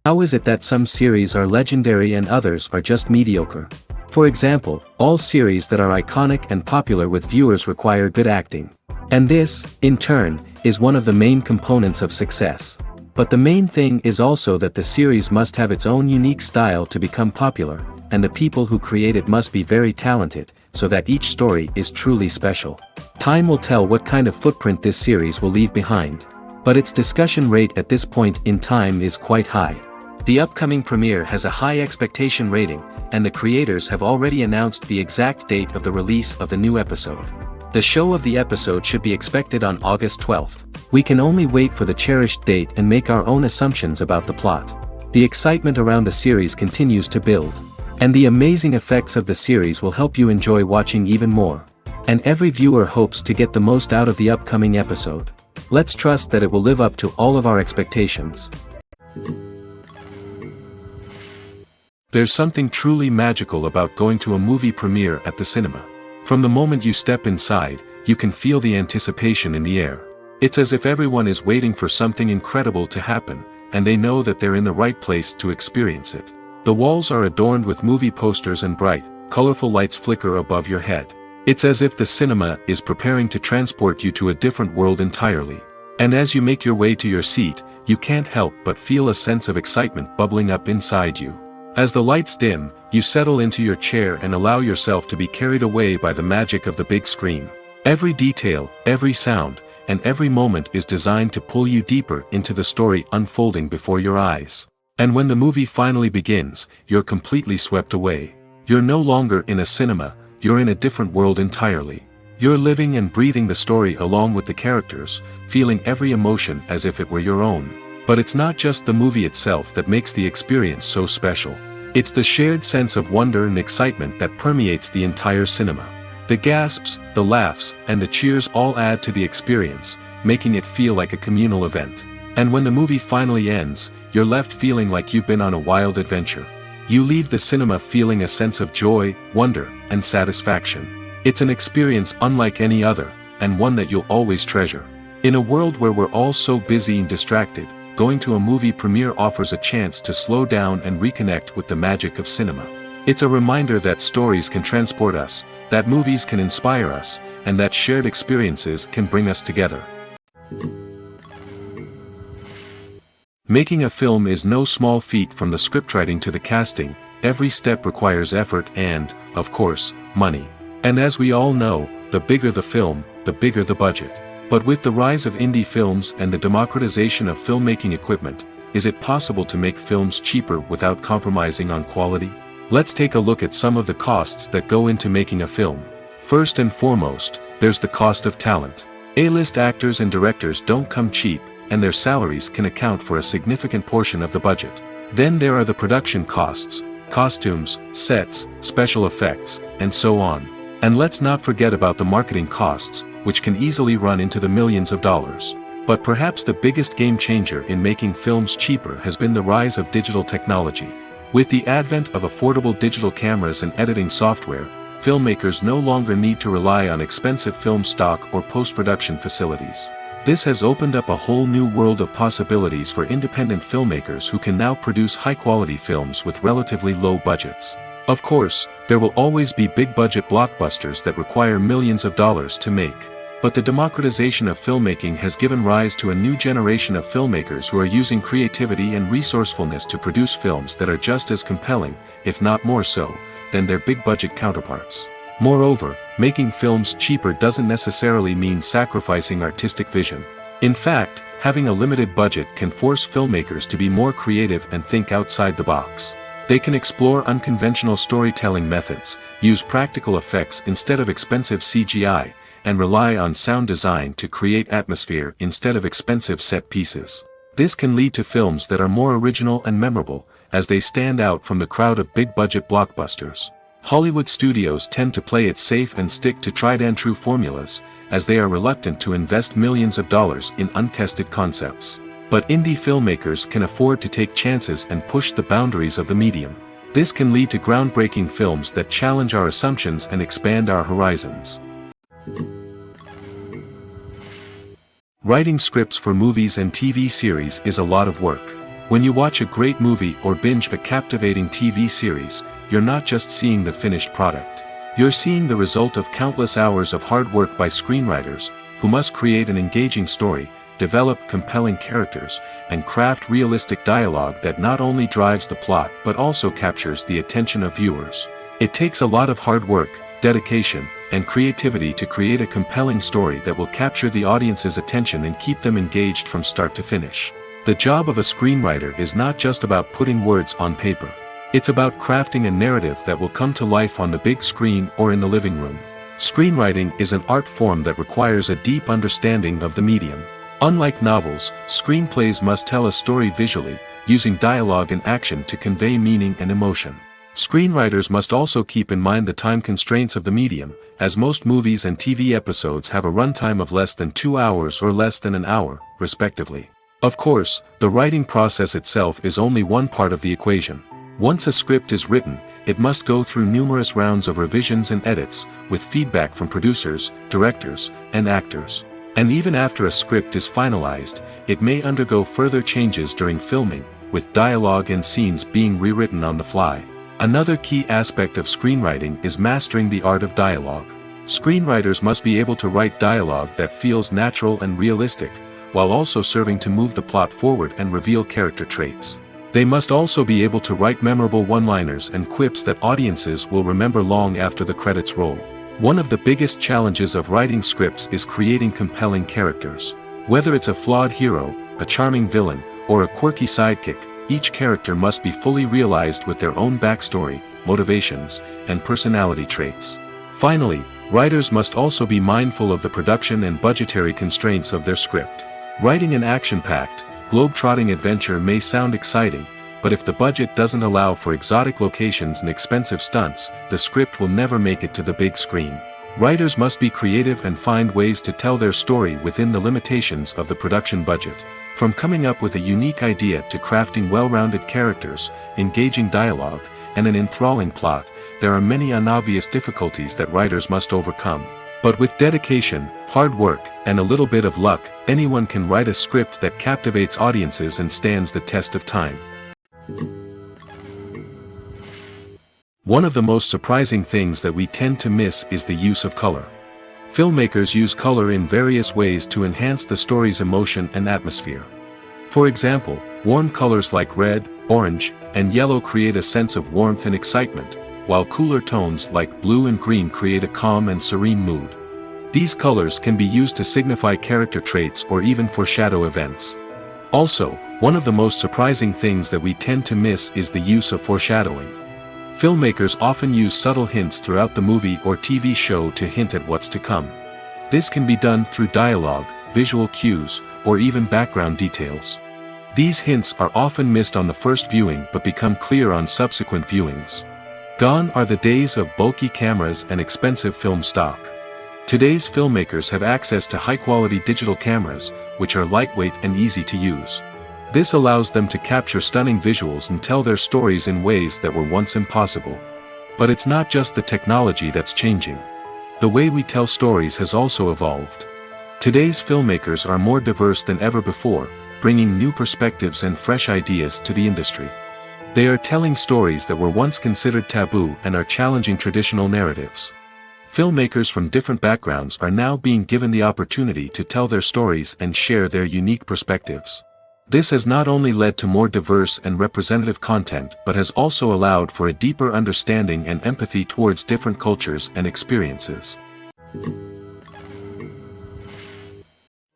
How is it that some series are legendary and others are just mediocre? For example, all series that are iconic and popular with viewers require good acting. And this, in turn, is one of the main components of success. But the main thing is also that the series must have its own unique style to become popular, and the people who create it must be very talented, so that each story is truly special. Time will tell what kind of footprint this series will leave behind. But its discussion rate at this point in time is quite high. The upcoming premiere has a high expectation rating, and the creators have already announced the exact date of the release of the new episode. The show of the episode should be expected on August 12th. We can only wait for the cherished date and make our own assumptions about the plot. The excitement around the series continues to build. And the amazing effects of the series will help you enjoy watching even more. And every viewer hopes to get the most out of the upcoming episode. Let's trust that it will live up to all of our expectations. There's something truly magical about going to a movie premiere at the cinema. From the moment you step inside, you can feel the anticipation in the air. It's as if everyone is waiting for something incredible to happen, and they know that they're in the right place to experience it. The walls are adorned with movie posters and bright, colorful lights flicker above your head. It's as if the cinema is preparing to transport you to a different world entirely. And as you make your way to your seat, you can't help but feel a sense of excitement bubbling up inside you. As the lights dim, you settle into your chair and allow yourself to be carried away by the magic of the big screen. Every detail, every sound, and every moment is designed to pull you deeper into the story unfolding before your eyes. And when the movie finally begins, you're completely swept away. You're no longer in a cinema, you're in a different world entirely. You're living and breathing the story along with the characters, feeling every emotion as if it were your own. But it's not just the movie itself that makes the experience so special. It's the shared sense of wonder and excitement that permeates the entire cinema. The gasps, the laughs, and the cheers all add to the experience, making it feel like a communal event. And when the movie finally ends, you're left feeling like you've been on a wild adventure. You leave the cinema feeling a sense of joy, wonder, and satisfaction. It's an experience unlike any other, and one that you'll always treasure. In a world where we're all so busy and distracted, going to a movie premiere offers a chance to slow down and reconnect with the magic of cinema. It's a reminder that stories can transport us, that movies can inspire us, and that shared experiences can bring us together. Making a film is no small feat. From the scriptwriting to the casting, every step requires effort and, of course, money. And as we all know, the bigger the film, the bigger the budget. But with the rise of indie films and the democratization of filmmaking equipment, is it possible to make films cheaper without compromising on quality? Let's take a look at some of the costs that go into making a film. First and foremost, there's the cost of talent. A-list actors and directors don't come cheap, and their salaries can account for a significant portion of the budget. Then there are the production costs, costumes, sets, special effects, and so on. And let's not forget about the marketing costs, which can easily run into the millions of dollars. But perhaps the biggest game changer in making films cheaper has been the rise of digital technology. With the advent of affordable digital cameras and editing software, filmmakers no longer need to rely on expensive film stock or post-production facilities. This has opened up a whole new world of possibilities for independent filmmakers who can now produce high-quality films with relatively low budgets. Of course, there will always be big-budget blockbusters that require millions of dollars to make. But the democratization of filmmaking has given rise to a new generation of filmmakers who are using creativity and resourcefulness to produce films that are just as compelling, if not more so, than their big-budget counterparts. Moreover, making films cheaper doesn't necessarily mean sacrificing artistic vision. In fact, having a limited budget can force filmmakers to be more creative and think outside the box. They can explore unconventional storytelling methods, use practical effects instead of expensive CGI, and rely on sound design to create atmosphere instead of expensive set pieces. This can lead to films that are more original and memorable, as they stand out from the crowd of big-budget blockbusters. Hollywood studios tend to play it safe and stick to tried-and-true formulas, as they are reluctant to invest millions of dollars in untested concepts. But indie filmmakers can afford to take chances and push the boundaries of the medium. This can lead to groundbreaking films that challenge our assumptions and expand our horizons. Writing scripts for movies and TV series is a lot of work. When you watch a great movie or binge a captivating TV series, you're not just seeing the finished product. You're seeing the result of countless hours of hard work by screenwriters, who must create an engaging story, develop compelling characters, and craft realistic dialogue that not only drives the plot but also captures the attention of viewers. It takes a lot of hard work, dedication, and creativity to create a compelling story that will capture the audience's attention and keep them engaged from start to finish. The job of a screenwriter is not just about putting words on paper. It's about crafting a narrative that will come to life on the big screen or in the living room. Screenwriting is an art form that requires a deep understanding of the medium. Unlike novels, screenplays must tell a story visually, using dialogue and action to convey meaning and emotion. Screenwriters must also keep in mind the time constraints of the medium, as most movies and TV episodes have a runtime of less than 2 hours or less than an hour, respectively. Of course, the writing process itself is only one part of the equation. Once a script is written, it must go through numerous rounds of revisions and edits, with feedback from producers, directors, and actors. And even after a script is finalized, it may undergo further changes during filming, with dialogue and scenes being rewritten on the fly. Another key aspect of screenwriting is mastering the art of dialogue. Screenwriters must be able to write dialogue that feels natural and realistic, while also serving to move the plot forward and reveal character traits. They must also be able to write memorable one-liners and quips that audiences will remember long after the credits roll. One of the biggest challenges of writing scripts is creating compelling characters. Whether it's a flawed hero, a charming villain, or a quirky sidekick, each character must be fully realized with their own backstory, motivations, and personality traits. Finally, writers must also be mindful of the production and budgetary constraints of their script. Writing an action-packed, globe-trotting adventure may sound exciting, but if the budget doesn't allow for exotic locations and expensive stunts, the script will never make it to the big screen. Writers must be creative and find ways to tell their story within the limitations of the production budget. From coming up with a unique idea to crafting well-rounded characters, engaging dialogue, and an enthralling plot, there are many unobvious difficulties that writers must overcome. But with dedication, hard work, and a little bit of luck, anyone can write a script that captivates audiences and stands the test of time. One of the most surprising things that we tend to miss is the use of color. Filmmakers use color in various ways to enhance the story's emotion and atmosphere. For example, warm colors like red, orange, and yellow create a sense of warmth and excitement, while cooler tones like blue and green create a calm and serene mood. These colors can be used to signify character traits or even foreshadow events. Also, one of the most surprising things that we tend to miss is the use of foreshadowing. Filmmakers often use subtle hints throughout the movie or TV show to hint at what's to come. This can be done through dialogue, visual cues, or even background details. These hints are often missed on the first viewing but become clear on subsequent viewings. Gone are the days of bulky cameras and expensive film stock. Today's filmmakers have access to high-quality digital cameras, which are lightweight and easy to use. This allows them to capture stunning visuals and tell their stories in ways that were once impossible. But it's not just the technology that's changing. The way we tell stories has also evolved. Today's filmmakers are more diverse than ever before, bringing new perspectives and fresh ideas to the industry. They are telling stories that were once considered taboo and are challenging traditional narratives. Filmmakers from different backgrounds are now being given the opportunity to tell their stories and share their unique perspectives. This has not only led to more diverse and representative content but has also allowed for a deeper understanding and empathy towards different cultures and experiences.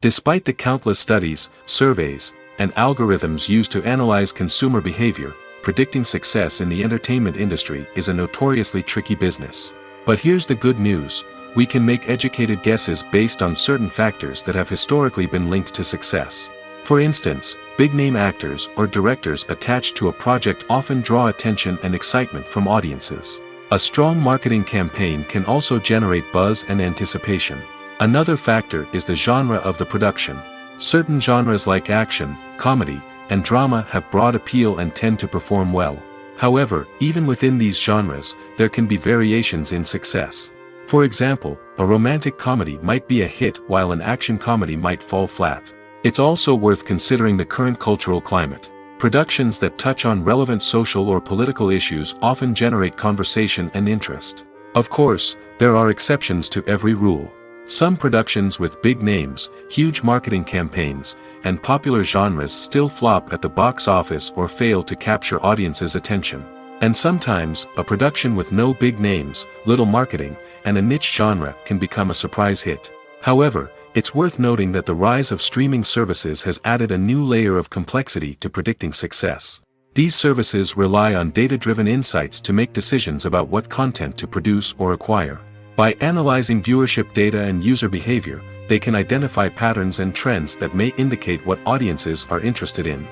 Despite the countless studies, surveys, and algorithms used to analyze consumer behavior, predicting success in the entertainment industry is a notoriously tricky business. But here's the good news: we can make educated guesses based on certain factors that have historically been linked to success. For instance, big-name actors or directors attached to a project often draw attention and excitement from audiences. A strong marketing campaign can also generate buzz and anticipation. Another factor is the genre of the production. Certain genres like action, comedy, and drama have broad appeal and tend to perform well. However, even within these genres, there can be variations in success. For example, a romantic comedy might be a hit while an action comedy might fall flat. It's also worth considering the current cultural climate. Productions that touch on relevant social or political issues often generate conversation and interest. Of course, there are exceptions to every rule. Some productions with big names, huge marketing campaigns, and popular genres still flop at the box office or fail to capture audiences' attention. And sometimes, a production with no big names, little marketing, and a niche genre can become a surprise hit. However, it's worth noting that the rise of streaming services has added a new layer of complexity to predicting success. These services rely on data-driven insights to make decisions about what content to produce or acquire. By analyzing viewership data and user behavior, they can identify patterns and trends that may indicate what audiences are interested in.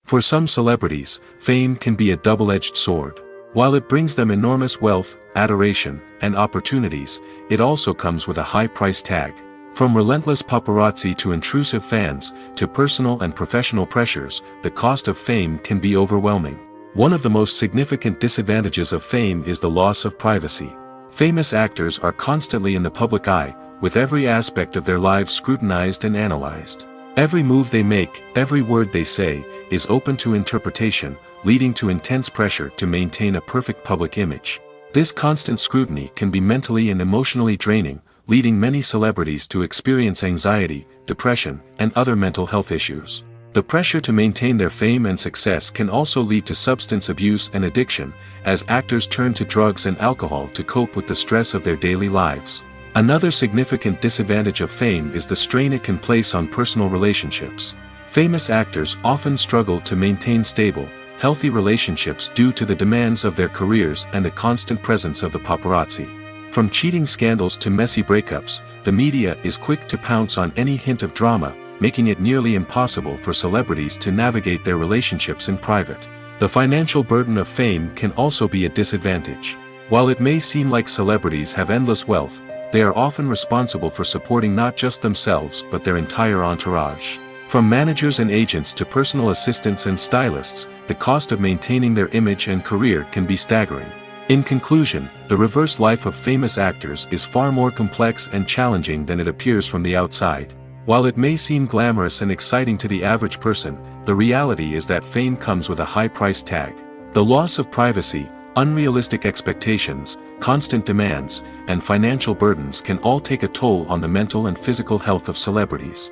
For some celebrities, fame can be a double-edged sword. While it brings them enormous wealth, adoration, and opportunities, it also comes with a high price tag. From relentless paparazzi to intrusive fans, to personal and professional pressures, the cost of fame can be overwhelming. One of the most significant disadvantages of fame is the loss of privacy. Famous actors are constantly in the public eye, with every aspect of their lives scrutinized and analyzed. Every move they make, every word they say, is open to interpretation, leading to intense pressure to maintain a perfect public image. This constant scrutiny can be mentally and emotionally draining, leading many celebrities to experience anxiety, depression, and other mental health issues. The pressure to maintain their fame and success can also lead to substance abuse and addiction, as actors turn to drugs and alcohol to cope with the stress of their daily lives. Another significant disadvantage of fame is the strain it can place on personal relationships. Famous actors often struggle to maintain stable, healthy relationships due to the demands of their careers and the constant presence of the paparazzi. From cheating scandals to messy breakups, the media is quick to pounce on any hint of drama, making it nearly impossible for celebrities to navigate their relationships in private. The financial burden of fame can also be a disadvantage. While it may seem like celebrities have endless wealth, they are often responsible for supporting not just themselves but their entire entourage. From managers and agents to personal assistants and stylists, the cost of maintaining their image and career can be staggering. In conclusion, the reverse life of famous actors is far more complex and challenging than it appears from the outside. While it may seem glamorous and exciting to the average person, the reality is that fame comes with a high price tag. The loss of privacy, unrealistic expectations, constant demands, and financial burdens can all take a toll on the mental and physical health of celebrities.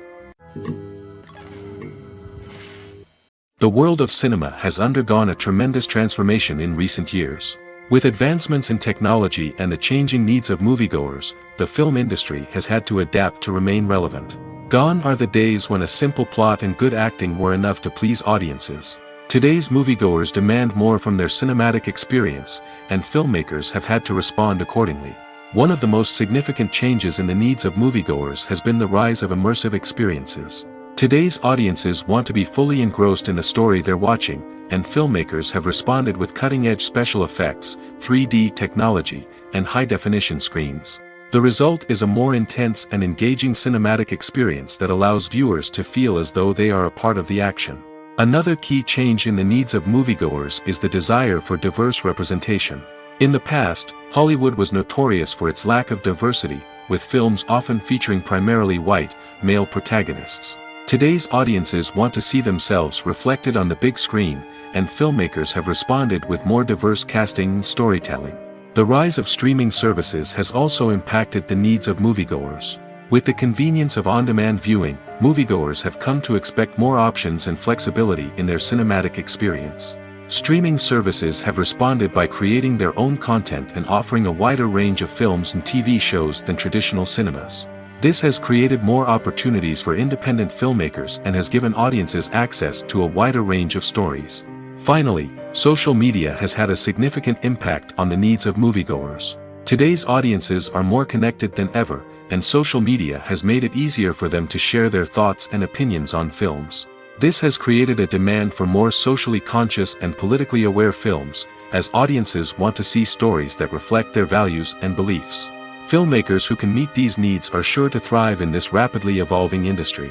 The world of cinema has undergone a tremendous transformation in recent years. With advancements in technology and the changing needs of moviegoers, the film industry has had to adapt to remain relevant. Gone are the days when a simple plot and good acting were enough to please audiences. Today's moviegoers demand more from their cinematic experience, and filmmakers have had to respond accordingly. One of the most significant changes in the needs of moviegoers has been the rise of immersive experiences. Today's audiences want to be fully engrossed in the story they're watching, and filmmakers have responded with cutting-edge special effects, 3D technology, and high-definition screens. The result is a more intense and engaging cinematic experience that allows viewers to feel as though they are a part of the action. Another key change in the needs of moviegoers is the desire for diverse representation. In the past, Hollywood was notorious for its lack of diversity, with films often featuring primarily white, male protagonists. Today's audiences want to see themselves reflected on the big screen, and filmmakers have responded with more diverse casting and storytelling. The rise of streaming services has also impacted the needs of moviegoers. With the convenience of on-demand viewing, moviegoers have come to expect more options and flexibility in their cinematic experience. Streaming services have responded by creating their own content and offering a wider range of films and TV shows than traditional cinemas. This has created more opportunities for independent filmmakers and has given audiences access to a wider range of stories. Finally, social media has had a significant impact on the needs of moviegoers. Today's audiences are more connected than ever, and social media has made it easier for them to share their thoughts and opinions on films. This has created a demand for more socially conscious and politically aware films, as audiences want to see stories that reflect their values and beliefs. Filmmakers who can meet these needs are sure to thrive in this rapidly evolving industry.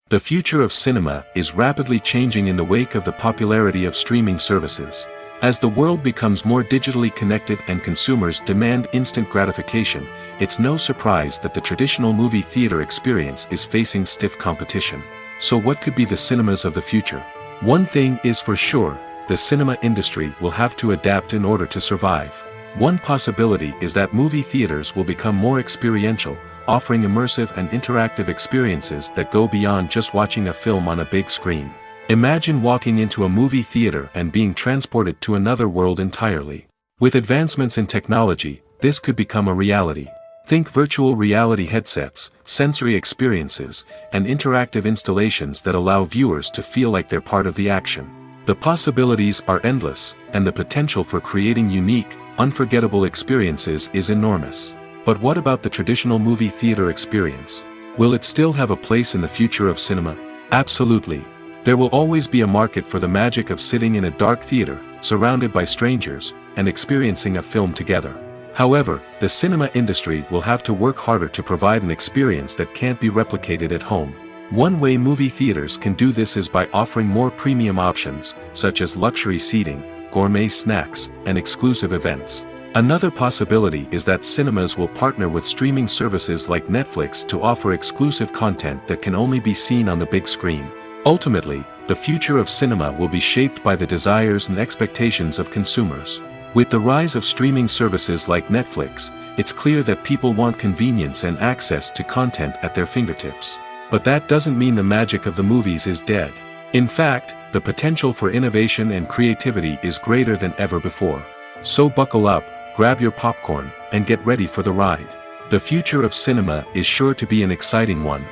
The future of cinema is rapidly changing in the wake of the popularity of streaming services. As the world becomes more digitally connected and consumers demand instant gratification, it's no surprise that the traditional movie theater experience is facing stiff competition. So what could be the cinemas of the future? One thing is for sure, the cinema industry will have to adapt in order to survive. One possibility is that movie theaters will become more experiential, offering immersive and interactive experiences that go beyond just watching a film on a big screen. Imagine walking into a movie theater and being transported to another world entirely. With advancements in technology, this could become a reality. Think virtual reality headsets, sensory experiences, and interactive installations that allow viewers to feel like they're part of the action. The possibilities are endless, and the potential for creating unique, unforgettable experiences is enormous. But what about the traditional movie theater experience? Will it still have a place in the future of cinema? Absolutely. There will always be a market for the magic of sitting in a dark theater, surrounded by strangers, and experiencing a film together. However, the cinema industry will have to work harder to provide an experience that can't be replicated at home. One way movie theaters can do this is by offering more premium options, such as luxury seating, gourmet snacks, and exclusive events. Another possibility is that cinemas will partner with streaming services like Netflix to offer exclusive content that can only be seen on the big screen. Ultimately, the future of cinema will be shaped by the desires and expectations of consumers. With the rise of streaming services like Netflix, it's clear that people want convenience and access to content at their fingertips. But that doesn't mean the magic of the movies is dead. In fact, the potential for innovation and creativity is greater than ever before. So buckle up, grab your popcorn, and get ready for the ride. The future of cinema is sure to be an exciting one.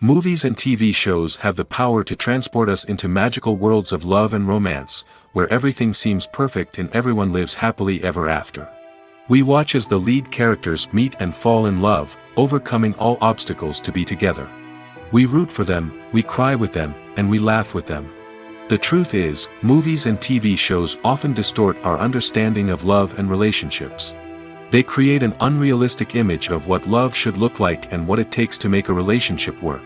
Movies and TV shows have the power to transport us into magical worlds of love and romance, where everything seems perfect and everyone lives happily ever after. We watch as the lead characters meet and fall in love, overcoming all obstacles to be together. We root for them, we cry with them, and we laugh with them. The truth is, movies and TV shows often distort our understanding of love and relationships. They create an unrealistic image of what love should look like and what it takes to make a relationship work.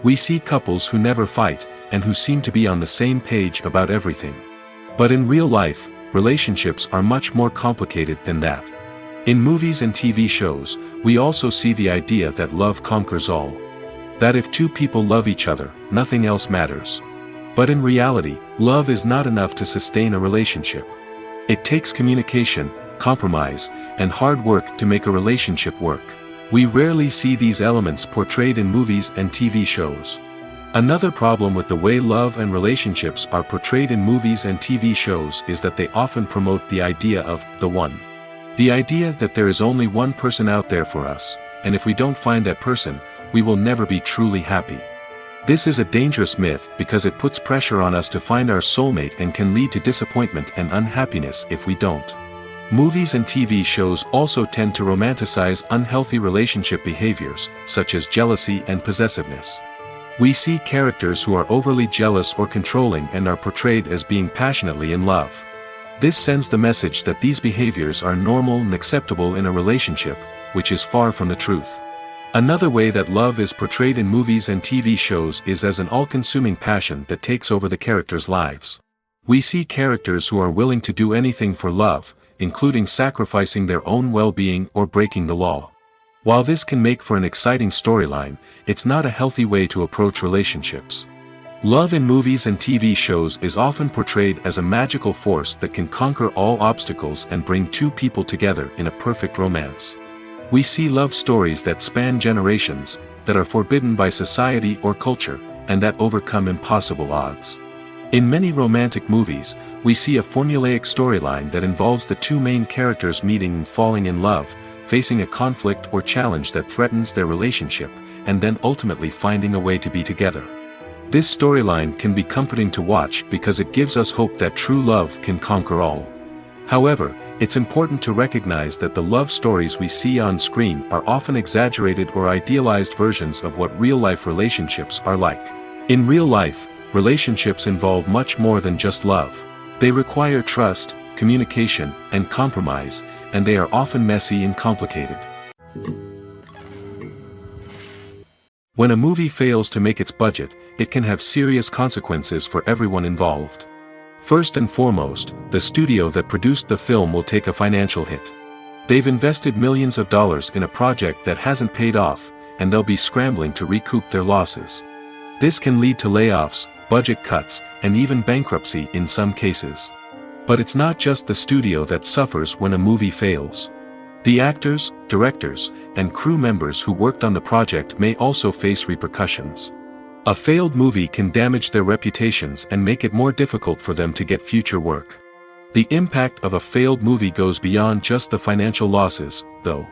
We see couples who never fight, and who seem to be on the same page about everything. But in real life, relationships are much more complicated than that. In movies and TV shows, we also see the idea that love conquers all. That if two people love each other, nothing else matters. But in reality, love is not enough to sustain a relationship. It takes communication, compromise, and hard work to make a relationship work. We rarely see these elements portrayed in movies and TV shows. Another problem with the way love and relationships are portrayed in movies and TV shows is that they often promote the idea of the one. The idea that there is only one person out there for us, and if we don't find that person, we will never be truly happy. This is a dangerous myth because it puts pressure on us to find our soulmate and can lead to disappointment and unhappiness if we don't. Movies and TV shows also tend to romanticize unhealthy relationship behaviors, such as jealousy and possessiveness. We see characters who are overly jealous or controlling and are portrayed as being passionately in love. This sends the message that these behaviors are normal and acceptable in a relationship, which is far from the truth. Another way that love is portrayed in movies and TV shows is as an all-consuming passion that takes over the characters' lives. We see characters who are willing to do anything for love, including sacrificing their own well-being or breaking the law. While this can make for an exciting storyline, it's not a healthy way to approach relationships. Love in movies and TV shows is often portrayed as a magical force that can conquer all obstacles and bring two people together in a perfect romance. We see love stories that span generations, that are forbidden by society or culture, and that overcome impossible odds. In many romantic movies, we see a formulaic storyline that involves the two main characters meeting and falling in love, facing a conflict or challenge that threatens their relationship, and then ultimately finding a way to be together. This storyline can be comforting to watch because it gives us hope that true love can conquer all. However, it's important to recognize that the love stories we see on screen are often exaggerated or idealized versions of what real-life relationships are like. In real life, relationships involve much more than just love. They require trust, communication, and compromise, and they are often messy and complicated. When a movie fails to make its budget, it can have serious consequences for everyone involved. First and foremost, the studio that produced the film will take a financial hit. They've invested millions of dollars in a project that hasn't paid off, and they'll be scrambling to recoup their losses. This can lead to layoffs, budget cuts, and even bankruptcy in some cases. But it's not just the studio that suffers when a movie fails. The actors, directors, and crew members who worked on the project may also face repercussions. A failed movie can damage their reputations and make it more difficult for them to get future work. The impact of a failed movie goes beyond just the financial losses, though.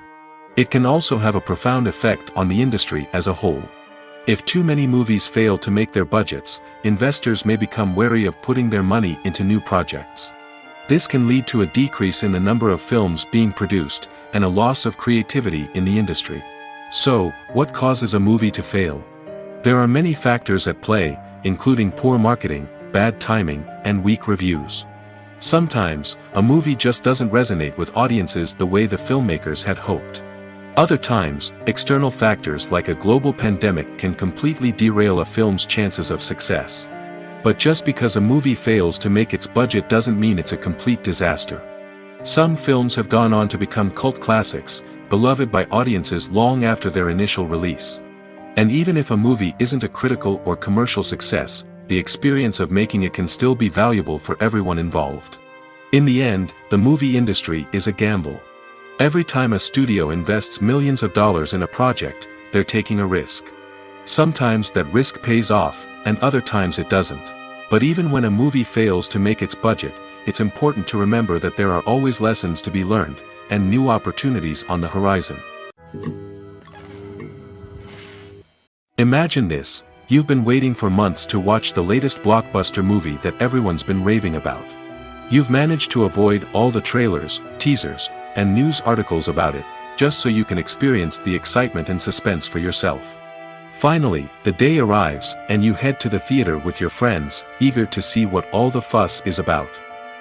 It can also have a profound effect on the industry as a whole. If too many movies fail to make their budgets, investors may become wary of putting their money into new projects. This can lead to a decrease in the number of films being produced, and a loss of creativity in the industry. So, what causes a movie to fail? There are many factors at play, including poor marketing, bad timing, and weak reviews. Sometimes, a movie just doesn't resonate with audiences the way the filmmakers had hoped. Other times, external factors like a global pandemic can completely derail a film's chances of success. But just because a movie fails to make its budget doesn't mean it's a complete disaster. Some films have gone on to become cult classics, beloved by audiences long after their initial release. And even if a movie isn't a critical or commercial success, the experience of making it can still be valuable for everyone involved. In the end, the movie industry is a gamble. Every time a studio invests millions of dollars in a project, they're taking a risk. Sometimes that risk pays off, and other times it doesn't. But even when a movie fails to make its budget, it's important to remember that there are always lessons to be learned, and new opportunities on the horizon. Imagine this: you've been waiting for months to watch the latest blockbuster movie that everyone's been raving about. You've managed to avoid all the trailers, teasers, and news articles about it, just so you can experience the excitement and suspense for yourself. Finally, the day arrives, and you head to the theater with your friends, eager to see what all the fuss is about.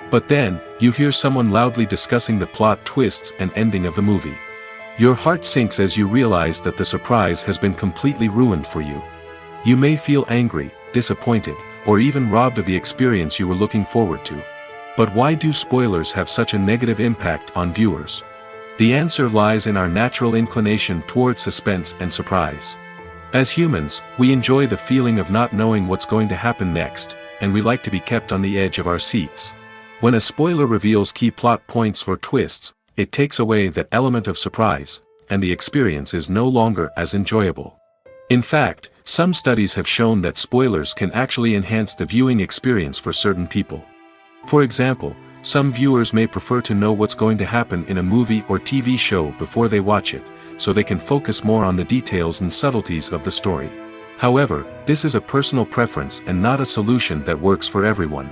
But then, you hear someone loudly discussing the plot twists and ending of the movie. Your heart sinks as you realize that the surprise has been completely ruined for you. You may feel angry, disappointed, or even robbed of the experience you were looking forward to. But why do spoilers have such a negative impact on viewers? The answer lies in our natural inclination toward suspense and surprise. As humans, we enjoy the feeling of not knowing what's going to happen next, and we like to be kept on the edge of our seats. When a spoiler reveals key plot points or twists, it takes away that element of surprise, and the experience is no longer as enjoyable. In fact, some studies have shown that spoilers can actually enhance the viewing experience for certain people. For example, some viewers may prefer to know what's going to happen in a movie or TV show before they watch it, so they can focus more on the details and subtleties of the story. However, this is a personal preference and not a solution that works for everyone.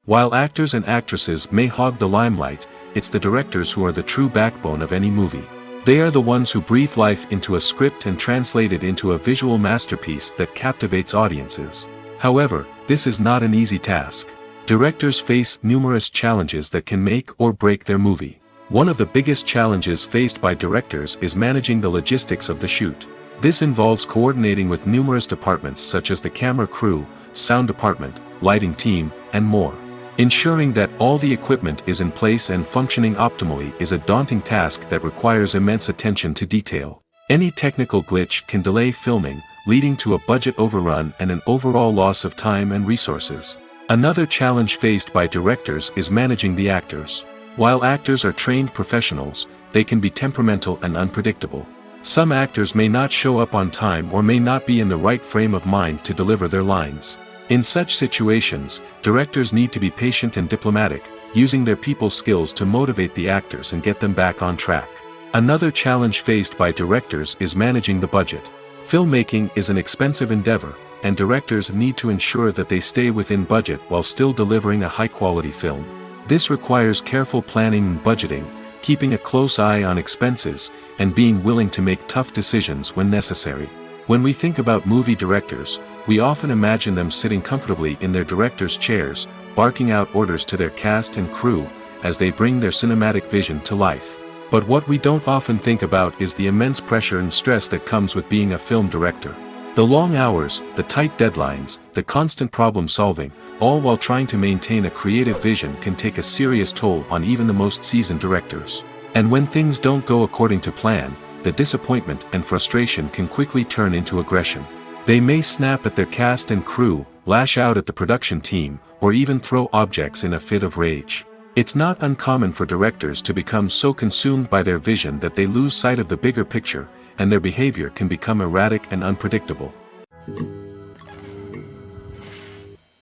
While actors and actresses may hog the limelight, it's the directors who are the true backbone of any movie. They are the ones who breathe life into a script and translate it into a visual masterpiece that captivates audiences. However, this is not an easy task. Directors face numerous challenges that can make or break their movie. One of the biggest challenges faced by directors is managing the logistics of the shoot. This involves coordinating with numerous departments such as the camera crew, sound department, lighting team, and more. Ensuring that all the equipment is in place and functioning optimally is a daunting task that requires immense attention to detail. Any technical glitch can delay filming, leading to a budget overrun and an overall loss of time and resources. Another challenge faced by directors is managing the actors. While actors are trained professionals, they can be temperamental and unpredictable. Some actors may not show up on time or may not be in the right frame of mind to deliver their lines. In such situations, directors need to be patient and diplomatic, using their people skills to motivate the actors and get them back on track. Another challenge faced by directors is managing the budget. Filmmaking is an expensive endeavor, and directors need to ensure that they stay within budget while still delivering a high-quality film. This requires careful planning and budgeting, keeping a close eye on expenses, and being willing to make tough decisions when necessary. When we think about movie directors, we often imagine them sitting comfortably in their director's chairs, barking out orders to their cast and crew, as they bring their cinematic vision to life. But what we don't often think about is the immense pressure and stress that comes with being a film director. The long hours, the tight deadlines, the constant problem solving, all while trying to maintain a creative vision can take a serious toll on even the most seasoned directors. And when things don't go according to plan, the disappointment and frustration can quickly turn into aggression. They may snap at their cast and crew, lash out at the production team, or even throw objects in a fit of rage. It's not uncommon for directors to become so consumed by their vision that they lose sight of the bigger picture, and their behavior can become erratic and unpredictable.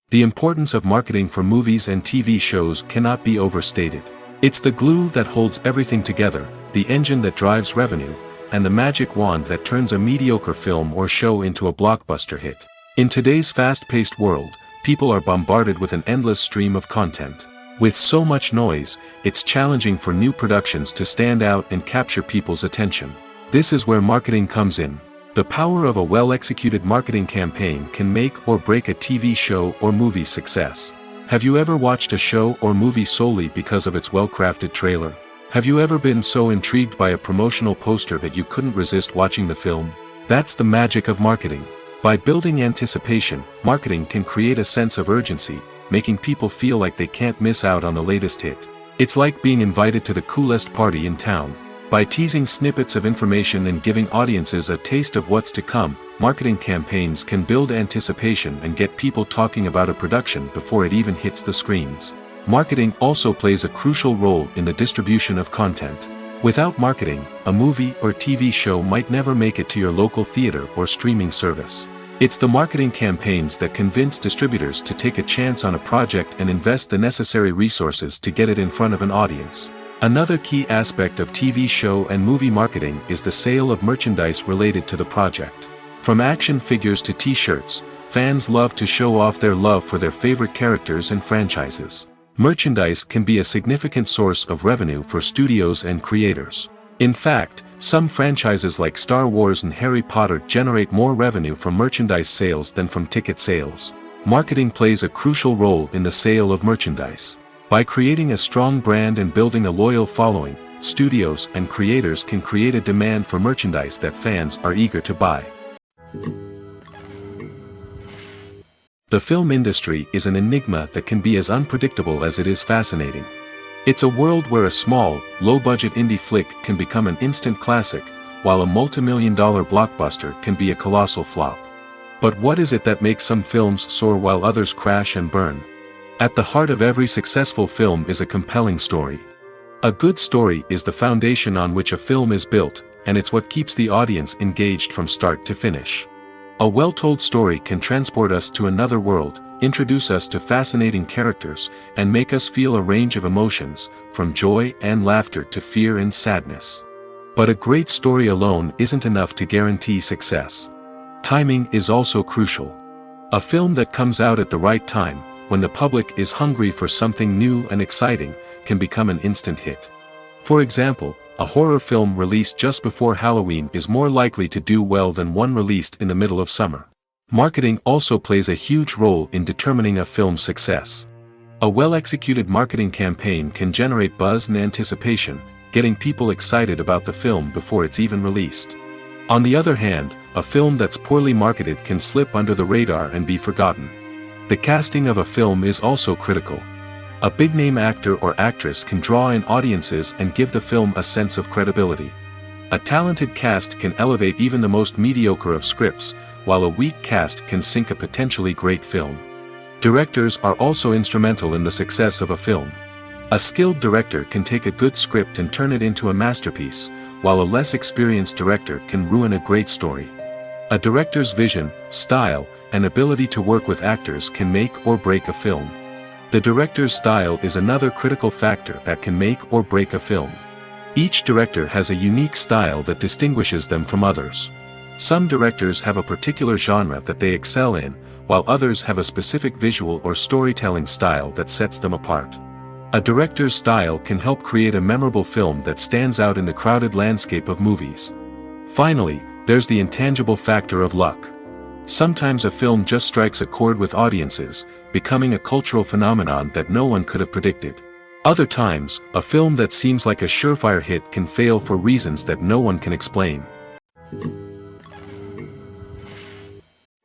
The importance of marketing for movies and TV shows cannot be overstated. It's the glue that holds everything together, the engine that drives revenue, and the magic wand that turns a mediocre film or show into a blockbuster hit. In today's fast-paced world, people are bombarded with an endless stream of content. With so much noise, it's challenging for new productions to stand out and capture people's attention. This is where marketing comes in. The power of a well-executed marketing campaign can make or break a TV show or movie's success. Have you ever watched a show or movie solely because of its well-crafted trailer? Have you ever been so intrigued by a promotional poster that you couldn't resist watching the film? That's the magic of marketing. By building anticipation, marketing can create a sense of urgency, making people feel like they can't miss out on the latest hit. It's like being invited to the coolest party in town. By teasing snippets of information and giving audiences a taste of what's to come, marketing campaigns can build anticipation and get people talking about a production before it even hits the screens. Marketing also plays a crucial role in the distribution of content. Without marketing, a movie or TV show might never make it to your local theater or streaming service. It's the marketing campaigns that convince distributors to take a chance on a project and invest the necessary resources to get it in front of an audience. Another key aspect of TV show and movie marketing is the sale of merchandise related to the project. From action figures to t-shirts, fans love to show off their love for their favorite characters and franchises. Merchandise can be a significant source of revenue for studios and creators. In fact, some franchises like Star Wars and Harry Potter generate more revenue from merchandise sales than from ticket sales. Marketing plays a crucial role in the sale of merchandise. By creating a strong brand and building a loyal following, studios and creators can create a demand for merchandise that fans are eager to buy. The film industry is an enigma that can be as unpredictable as it is fascinating. It's a world where a small, low-budget indie flick can become an instant classic, while a multi-million-dollar blockbuster can be a colossal flop. But what is it that makes some films soar while others crash and burn? At the heart of every successful film is a compelling story. A good story is the foundation on which a film is built, and it's what keeps the audience engaged from start to finish. A well-told story can transport us to another world, introduce us to fascinating characters, and make us feel a range of emotions, from joy and laughter to fear and sadness. But a great story alone isn't enough to guarantee success. Timing is also crucial. A film that comes out at the right time, when the public is hungry for something new and exciting, can become an instant hit. For example, a horror film released just before Halloween is more likely to do well than one released in the middle of summer. Marketing also plays a huge role in determining a film's success. A well-executed marketing campaign can generate buzz and anticipation, getting people excited about the film before it's even released. On the other hand, a film that's poorly marketed can slip under the radar and be forgotten. The casting of a film is also critical. A big-name actor or actress can draw in audiences and give the film a sense of credibility. A talented cast can elevate even the most mediocre of scripts, while a weak cast can sink a potentially great film. Directors are also instrumental in the success of a film. A skilled director can take a good script and turn it into a masterpiece, while a less experienced director can ruin a great story. A director's vision, style, and ability to work with actors can make or break a film. The director's style is another critical factor that can make or break a film. Each director has a unique style that distinguishes them from others. Some directors have a particular genre that they excel in, while others have a specific visual or storytelling style that sets them apart. A director's style can help create a memorable film that stands out in the crowded landscape of movies. Finally, there's the intangible factor of luck. Sometimes a film just strikes a chord with audiences, becoming a cultural phenomenon that no one could have predicted. Other times, a film that seems like a surefire hit can fail for reasons that no one can explain.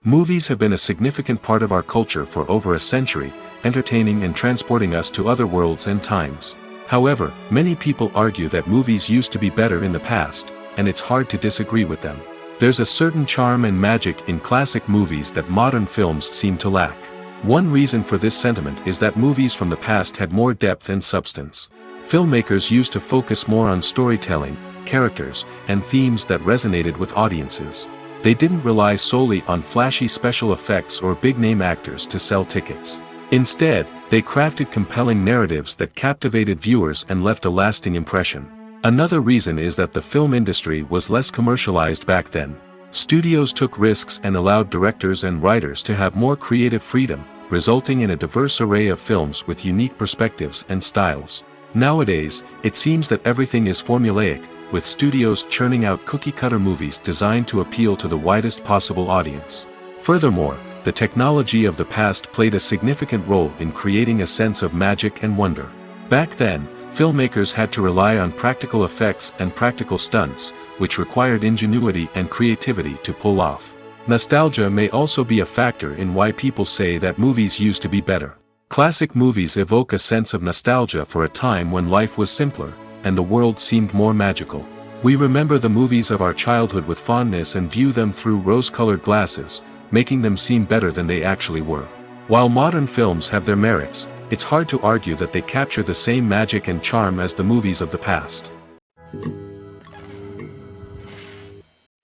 Movies have been a significant part of our culture for over a century, entertaining and transporting us to other worlds and times. However, many people argue that movies used to be better in the past, and it's hard to disagree with them. There's a certain charm and magic in classic movies that modern films seem to lack. One reason for this sentiment is that movies from the past had more depth and substance. Filmmakers used to focus more on storytelling, characters, and themes that resonated with audiences. They didn't rely solely on flashy special effects or big-name actors to sell tickets. Instead, they crafted compelling narratives that captivated viewers and left a lasting impression. Another reason is that the film industry was less commercialized back then. Studios took risks and allowed directors and writers to have more creative freedom, resulting in a diverse array of films with unique perspectives and styles. Nowadays, it seems that everything is formulaic, with studios churning out cookie-cutter movies designed to appeal to the widest possible audience. Furthermore, the technology of the past played a significant role in creating a sense of magic and wonder. Back then, filmmakers had to rely on practical effects and practical stunts, which required ingenuity and creativity to pull off. Nostalgia may also be a factor in why people say that movies used to be better. Classic movies evoke a sense of nostalgia for a time when life was simpler, and the world seemed more magical. We remember the movies of our childhood with fondness and view them through rose-colored glasses, making them seem better than they actually were. While modern films have their merits, it's hard to argue that they capture the same magic and charm as the movies of the past.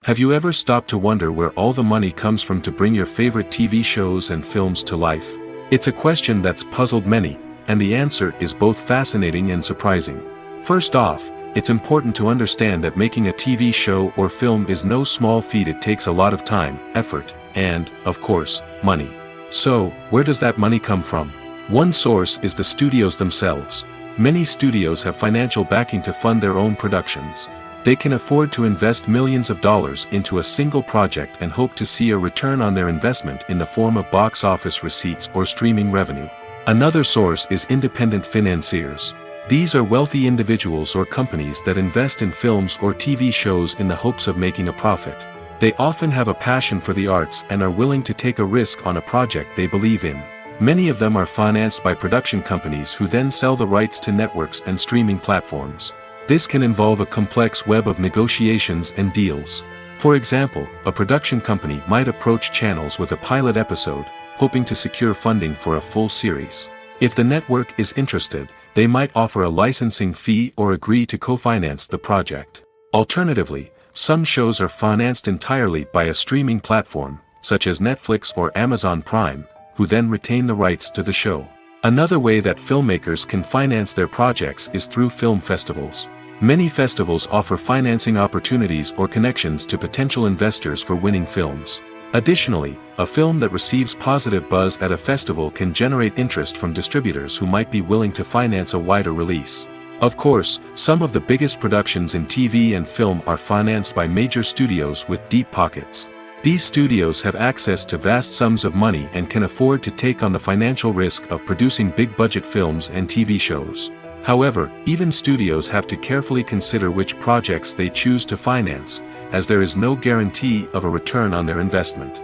Have you ever stopped to wonder where all the money comes from to bring your favorite TV shows and films to life? It's a question that's puzzled many, and the answer is both fascinating and surprising. First off, it's important to understand that making a TV show or film is no small feat. It takes a lot of time, effort, and, of course, money. So, where does that money come from? One source is the studios themselves. Many studios have financial backing to fund their own productions. They can afford to invest millions of dollars into a single project and hope to see a return on their investment in the form of box office receipts or streaming revenue. Another source is independent financiers. These are wealthy individuals or companies that invest in films or TV shows in the hopes of making a profit. They often have a passion for the arts and are willing to take a risk on a project they believe in. Many of them are financed by production companies who then sell the rights to networks and streaming platforms. This can involve a complex web of negotiations and deals. For example, a production company might approach channels with a pilot episode, hoping to secure funding for a full series. If the network is interested, they might offer a licensing fee or agree to co-finance the project. Alternatively, some shows are financed entirely by a streaming platform, such as Netflix or Amazon Prime, who then retain the rights to the show. Another way that filmmakers can finance their projects is through film festivals. Many festivals offer financing opportunities or connections to potential investors for winning films. Additionally, a film that receives positive buzz at a festival can generate interest from distributors who might be willing to finance a wider release. Of course, some of the biggest productions in TV and film are financed by major studios with deep pockets. These studios have access to vast sums of money and can afford to take on the financial risk of producing big-budget films and TV shows. However, even studios have to carefully consider which projects they choose to finance, as there is no guarantee of a return on their investment.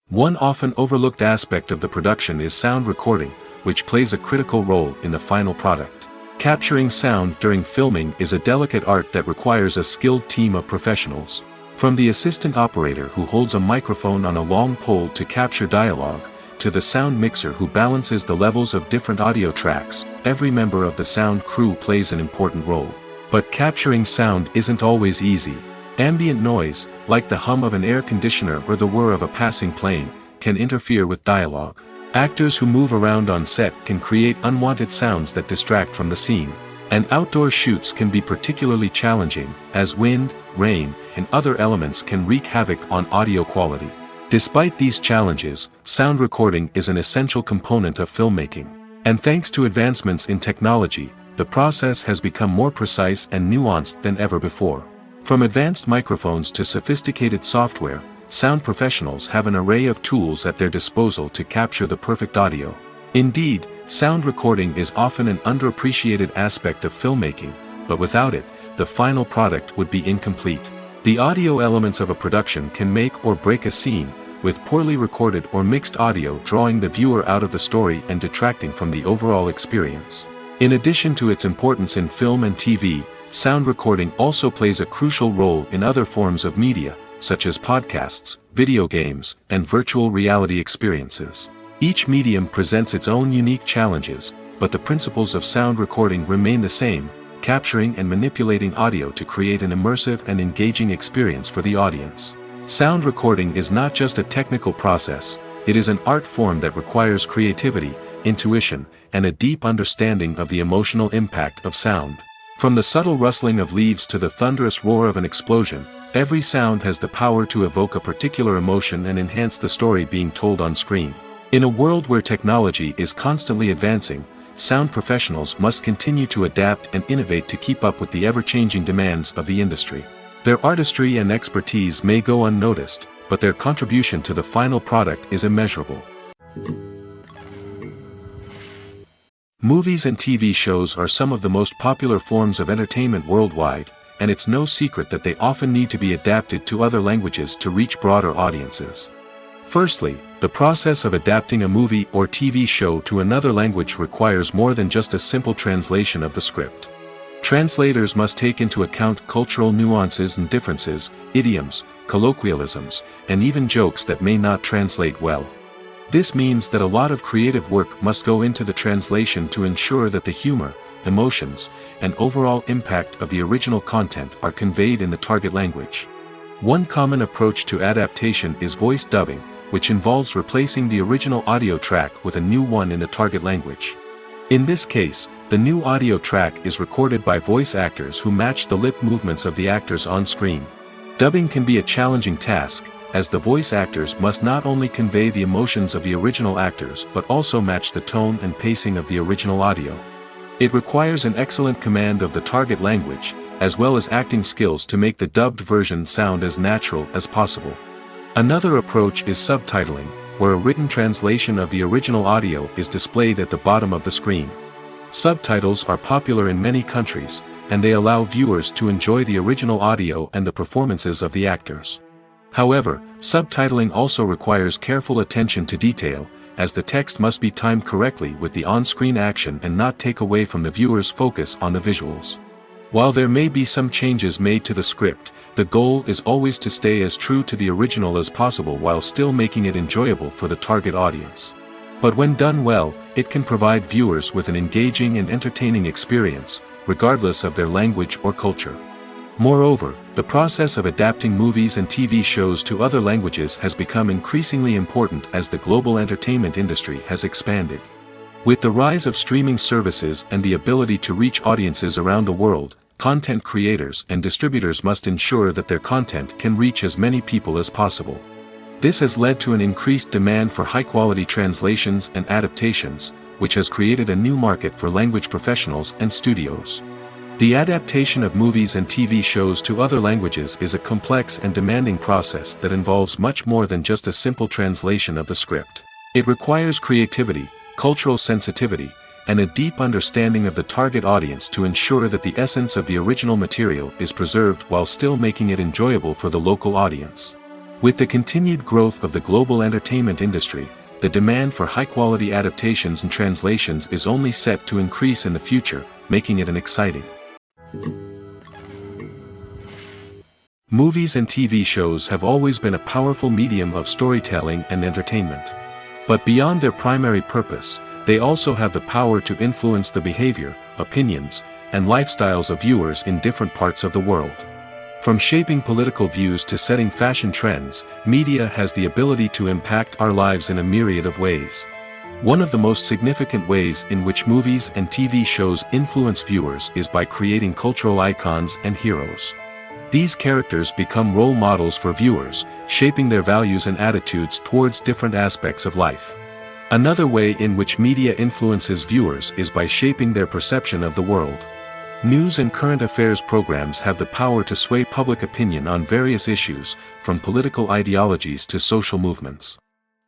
One often overlooked aspect of the production is sound recording, which plays a critical role in the final product. Capturing sound during filming is a delicate art that requires a skilled team of professionals. From the assistant operator who holds a microphone on a long pole to capture dialogue, to the sound mixer who balances the levels of different audio tracks, every member of the sound crew plays an important role. But capturing sound isn't always easy. Ambient noise, like the hum of an air conditioner or the whir of a passing plane, can interfere with dialogue. Actors who move around on set can create unwanted sounds that distract from the scene. And outdoor shoots can be particularly challenging, as wind, rain, and other elements can wreak havoc on audio quality. Despite these challenges, sound recording is an essential component of filmmaking. And thanks to advancements in technology, the process has become more precise and nuanced than ever before. From advanced microphones to sophisticated software, sound professionals have an array of tools at their disposal to capture the perfect audio. Indeed, sound recording is often an underappreciated aspect of filmmaking, but without it, the final product would be incomplete. The audio elements of a production can make or break a scene, with poorly recorded or mixed audio drawing the viewer out of the story and detracting from the overall experience. In addition to its importance in film and TV, sound recording also plays a crucial role in other forms of media, such as podcasts, video games, and virtual reality experiences. Each medium presents its own unique challenges, but the principles of sound recording remain the same, capturing and manipulating audio to create an immersive and engaging experience for the audience. Sound recording is not just a technical process, it is an art form that requires creativity, intuition, and a deep understanding of the emotional impact of sound. From the subtle rustling of leaves to the thunderous roar of an explosion, every sound has the power to evoke a particular emotion and enhance the story being told on screen. In a world where technology is constantly advancing, sound professionals must continue to adapt and innovate to keep up with the ever-changing demands of the industry. Their artistry and expertise may go unnoticed, but their contribution to the final product is immeasurable. Movies and TV shows are some of the most popular forms of entertainment worldwide, and it's no secret that they often need to be adapted to other languages to reach broader audiences. Firstly, the process of adapting a movie or TV show to another language requires more than just a simple translation of the script. Translators must take into account cultural nuances and differences, idioms, colloquialisms, and even jokes that may not translate well. This means that a lot of creative work must go into the translation to ensure that the humor, emotions, and overall impact of the original content are conveyed in the target language. One common approach to adaptation is voice dubbing, which involves replacing the original audio track with a new one in the target language. In this case, the new audio track is recorded by voice actors who match the lip movements of the actors on screen. Dubbing can be a challenging task, as the voice actors must not only convey the emotions of the original actors but also match the tone and pacing of the original audio. It requires an excellent command of the target language, as well as acting skills to make the dubbed version sound as natural as possible. Another approach is subtitling, where a written translation of the original audio is displayed at the bottom of the screen. Subtitles are popular in many countries, and they allow viewers to enjoy the original audio and the performances of the actors. However, subtitling also requires careful attention to detail, as the text must be timed correctly with the on-screen action and not take away from the viewer's focus on the visuals. While there may be some changes made to the script, the goal is always to stay as true to the original as possible while still making it enjoyable for the target audience. But when done well, it can provide viewers with an engaging and entertaining experience, regardless of their language or culture. Moreover, the process of adapting movies and TV shows to other languages has become increasingly important as the global entertainment industry has expanded. With the rise of streaming services and the ability to reach audiences around the world, content creators and distributors must ensure that their content can reach as many people as possible. This has led to an increased demand for high-quality translations and adaptations, which has created a new market for language professionals and studios. The adaptation of movies and TV shows to other languages is a complex and demanding process that involves much more than just a simple translation of the script. It requires creativity, cultural sensitivity, and a deep understanding of the target audience to ensure that the essence of the original material is preserved while still making it enjoyable for the local audience. With the continued growth of the global entertainment industry, the demand for high-quality adaptations and translations is only set to increase in the future, making it an exciting. Movies and TV shows have always been a powerful medium of storytelling and entertainment. But beyond their primary purpose, they also have the power to influence the behavior, opinions, and lifestyles of viewers in different parts of the world. From shaping political views to setting fashion trends, media has the ability to impact our lives in a myriad of ways. One of the most significant ways in which movies and TV shows influence viewers is by creating cultural icons and heroes. These characters become role models for viewers, shaping their values and attitudes towards different aspects of life. Another way in which media influences viewers is by shaping their perception of the world. News and current affairs programs have the power to sway public opinion on various issues, from political ideologies to social movements.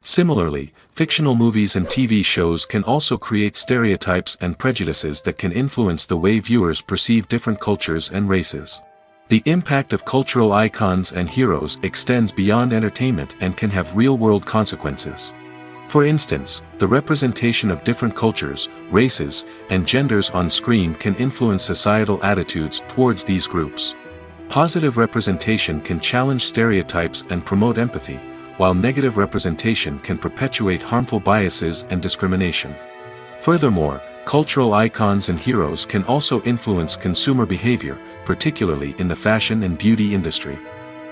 Similarly, fictional movies and TV shows can also create stereotypes and prejudices that can influence the way viewers perceive different cultures and races. The impact of cultural icons and heroes extends beyond entertainment and can have real-world consequences. For instance, the representation of different cultures, races, and genders on screen can influence societal attitudes towards these groups. Positive representation can challenge stereotypes and promote empathy, while negative representation can perpetuate harmful biases and discrimination. Furthermore, cultural icons and heroes can also influence consumer behavior, particularly in the fashion and beauty industry.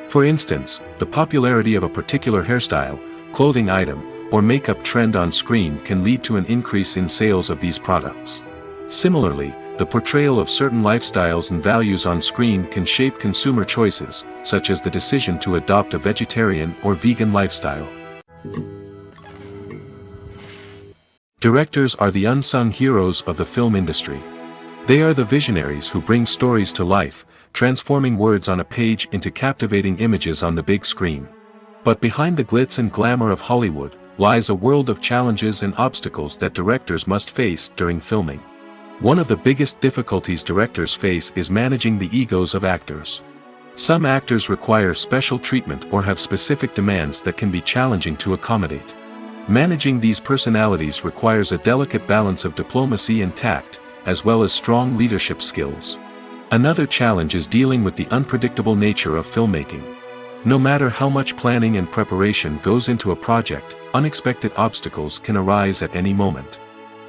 For instance, the popularity of a particular hairstyle, clothing item, or makeup trend on screen can lead to an increase in sales of these products. Similarly, the portrayal of certain lifestyles and values on screen can shape consumer choices, such as the decision to adopt a vegetarian or vegan lifestyle. Directors are the unsung heroes of the film industry. They are the visionaries who bring stories to life, transforming words on a page into captivating images on the big screen. But behind the glitz and glamour of Hollywood lies a world of challenges and obstacles that directors must face during filming. One of the biggest difficulties directors face is managing the egos of actors. Some actors require special treatment or have specific demands that can be challenging to accommodate. Managing these personalities requires a delicate balance of diplomacy and tact, as well as strong leadership skills. Another challenge is dealing with the unpredictable nature of filmmaking. No matter how much planning and preparation goes into a project, unexpected obstacles can arise at any moment.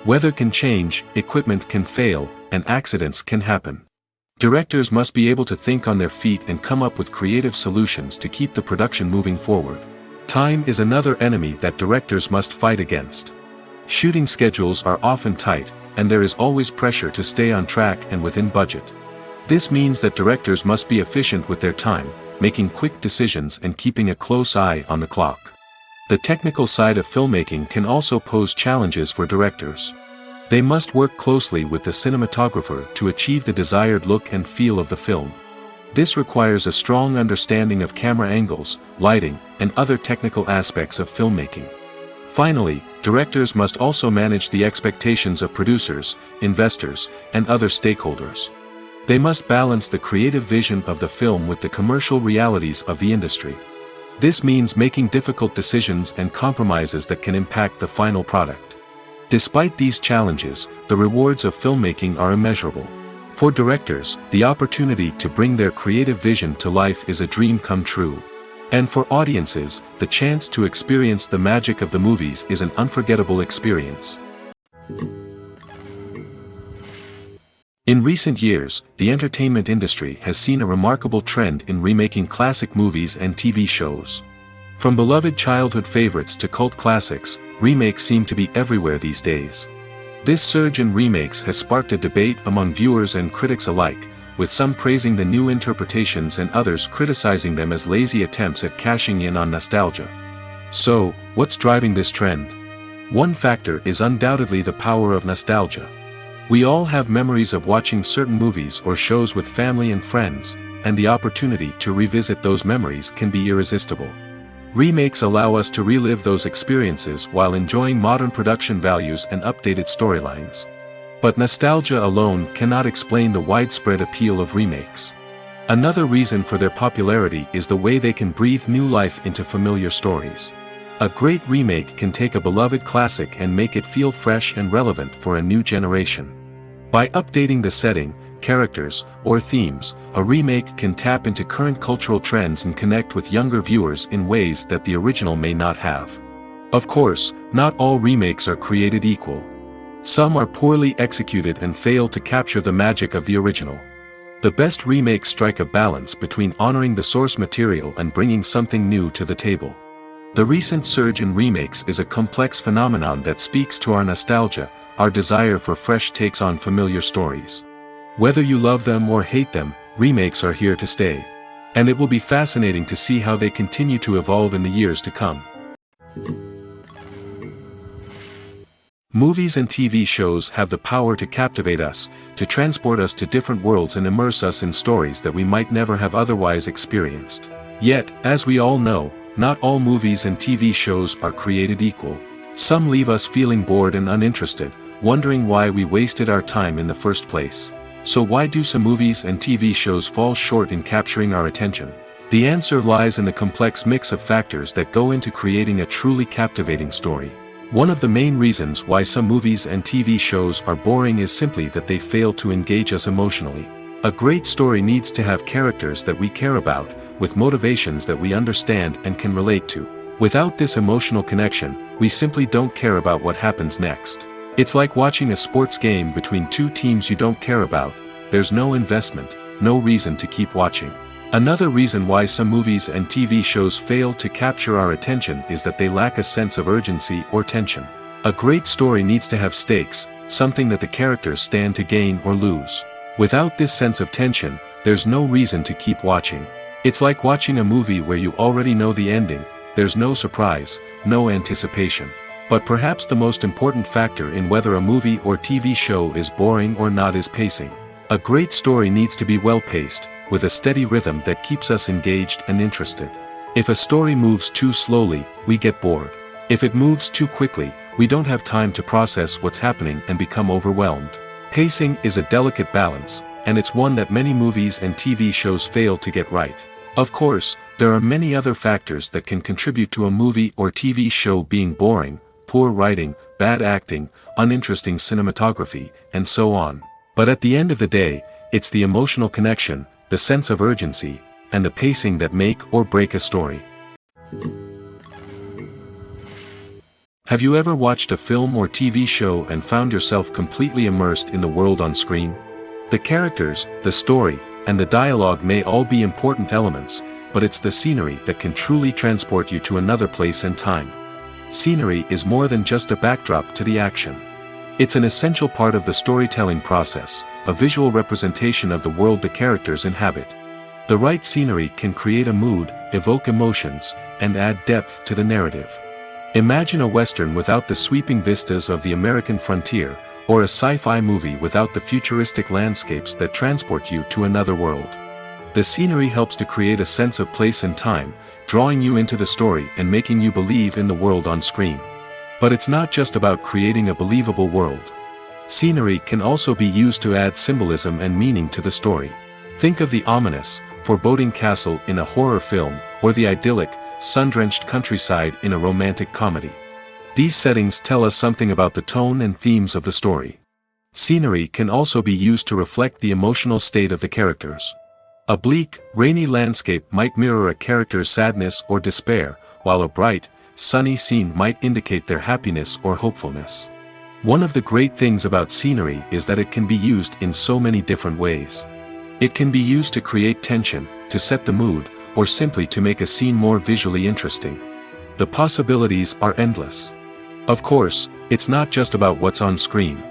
Weather can change, equipment can fail, and accidents can happen. Directors must be able to think on their feet and come up with creative solutions to keep the production moving forward. Time is another enemy that directors must fight against. Shooting schedules are often tight, and there is always pressure to stay on track and within budget. This means that directors must be efficient with their time, making quick decisions and keeping a close eye on the clock. The technical side of filmmaking can also pose challenges for directors. They must work closely with the cinematographer to achieve the desired look and feel of the film. This requires a strong understanding of camera angles, lighting, and other technical aspects of filmmaking. Finally, directors must also manage the expectations of producers, investors, and other stakeholders. They must balance the creative vision of the film with the commercial realities of the industry. This means making difficult decisions and compromises that can impact the final product. Despite these challenges, the rewards of filmmaking are immeasurable. For directors, the opportunity to bring their creative vision to life is a dream come true. And for audiences, the chance to experience the magic of the movies is an unforgettable experience. In recent years, the entertainment industry has seen a remarkable trend in remaking classic movies and TV shows. From beloved childhood favorites to cult classics, remakes seem to be everywhere these days. This surge in remakes has sparked a debate among viewers and critics alike, with some praising the new interpretations and others criticizing them as lazy attempts at cashing in on nostalgia. So, what's driving this trend? One factor is undoubtedly the power of nostalgia. We all have memories of watching certain movies or shows with family and friends, and the opportunity to revisit those memories can be irresistible. Remakes allow us to relive those experiences while enjoying modern production values and updated storylines. But nostalgia alone cannot explain the widespread appeal of remakes. Another reason for their popularity is the way they can breathe new life into familiar stories. A great remake can take a beloved classic and make it feel fresh and relevant for a new generation. By updating the setting, characters, or themes, a remake can tap into current cultural trends and connect with younger viewers in ways that the original may not have. Of course, not all remakes are created equal. Some are poorly executed and fail to capture the magic of the original. The best remakes strike a balance between honoring the source material and bringing something new to the table. The recent surge in remakes is a complex phenomenon that speaks to our nostalgia, our desire for fresh takes on familiar stories. Whether you love them or hate them, remakes are here to stay. And it will be fascinating to see how they continue to evolve in the years to come. Movies and TV shows have the power to captivate us, to transport us to different worlds and immerse us in stories that we might never have otherwise experienced. Yet, as we all know, Not all movies and TV shows are created equal. Some leave us feeling bored and uninterested, wondering why we wasted our time in the first place. So why do some movies and TV shows fall short in capturing our attention? The answer lies in the complex mix of factors that go into creating a truly captivating story. One of the main reasons why some movies and TV shows are boring is simply that they fail to engage us emotionally. A great story needs to have characters that we care about, with motivations that we understand and can relate to. Without this emotional connection, we simply don't care about what happens next. It's like watching a sports game between two teams you don't care about. There's no investment, no reason to keep watching. Another reason why some movies and TV shows fail to capture our attention is that they lack a sense of urgency or tension. A great story needs to have stakes, something that the characters stand to gain or lose. Without this sense of tension, there's no reason to keep watching. It's like watching a movie where you already know the ending. There's no surprise, no anticipation. But perhaps the most important factor in whether a movie or TV show is boring or not is pacing. A great story needs to be well-paced, with a steady rhythm that keeps us engaged and interested. If a story moves too slowly, we get bored. If it moves too quickly, we don't have time to process what's happening and become overwhelmed. Pacing is a delicate balance, and it's one that many movies and TV shows fail to get right. Of course, there are many other factors that can contribute to a movie or TV show being boring: poor writing, bad acting, uninteresting cinematography, and so on. But at the end of the day, it's the emotional connection, the sense of urgency, and the pacing that make or break a story. Have you ever watched a film or TV show and found yourself completely immersed in the world on screen? The characters, the story, and the dialogue may all be important elements, but it's the scenery that can truly transport you to another place and time. Scenery is more than just a backdrop to the action. It's an essential part of the storytelling process, a visual representation of the world the characters inhabit. The right scenery can create a mood, evoke emotions, and add depth to the narrative. Imagine a Western without the sweeping vistas of the American frontier, or a sci-fi movie without the futuristic landscapes that transport you to another world. The scenery helps to create a sense of place and time, drawing you into the story and making you believe in the world on screen. But it's not just about creating a believable world. Scenery can also be used to add symbolism and meaning to the story. Think of the ominous, foreboding castle in a horror film, or the idyllic, sun-drenched countryside in a romantic comedy. These settings tell us something about the tone and themes of the story. Scenery can also be used to reflect the emotional state of the characters. A bleak, rainy landscape might mirror a character's sadness or despair, while a bright, sunny scene might indicate their happiness or hopefulness. One of the great things about scenery is that it can be used in so many different ways. It can be used to create tension, to set the mood, or simply to make a scene more visually interesting. The possibilities are endless. Of course, it's not just about what's on screen.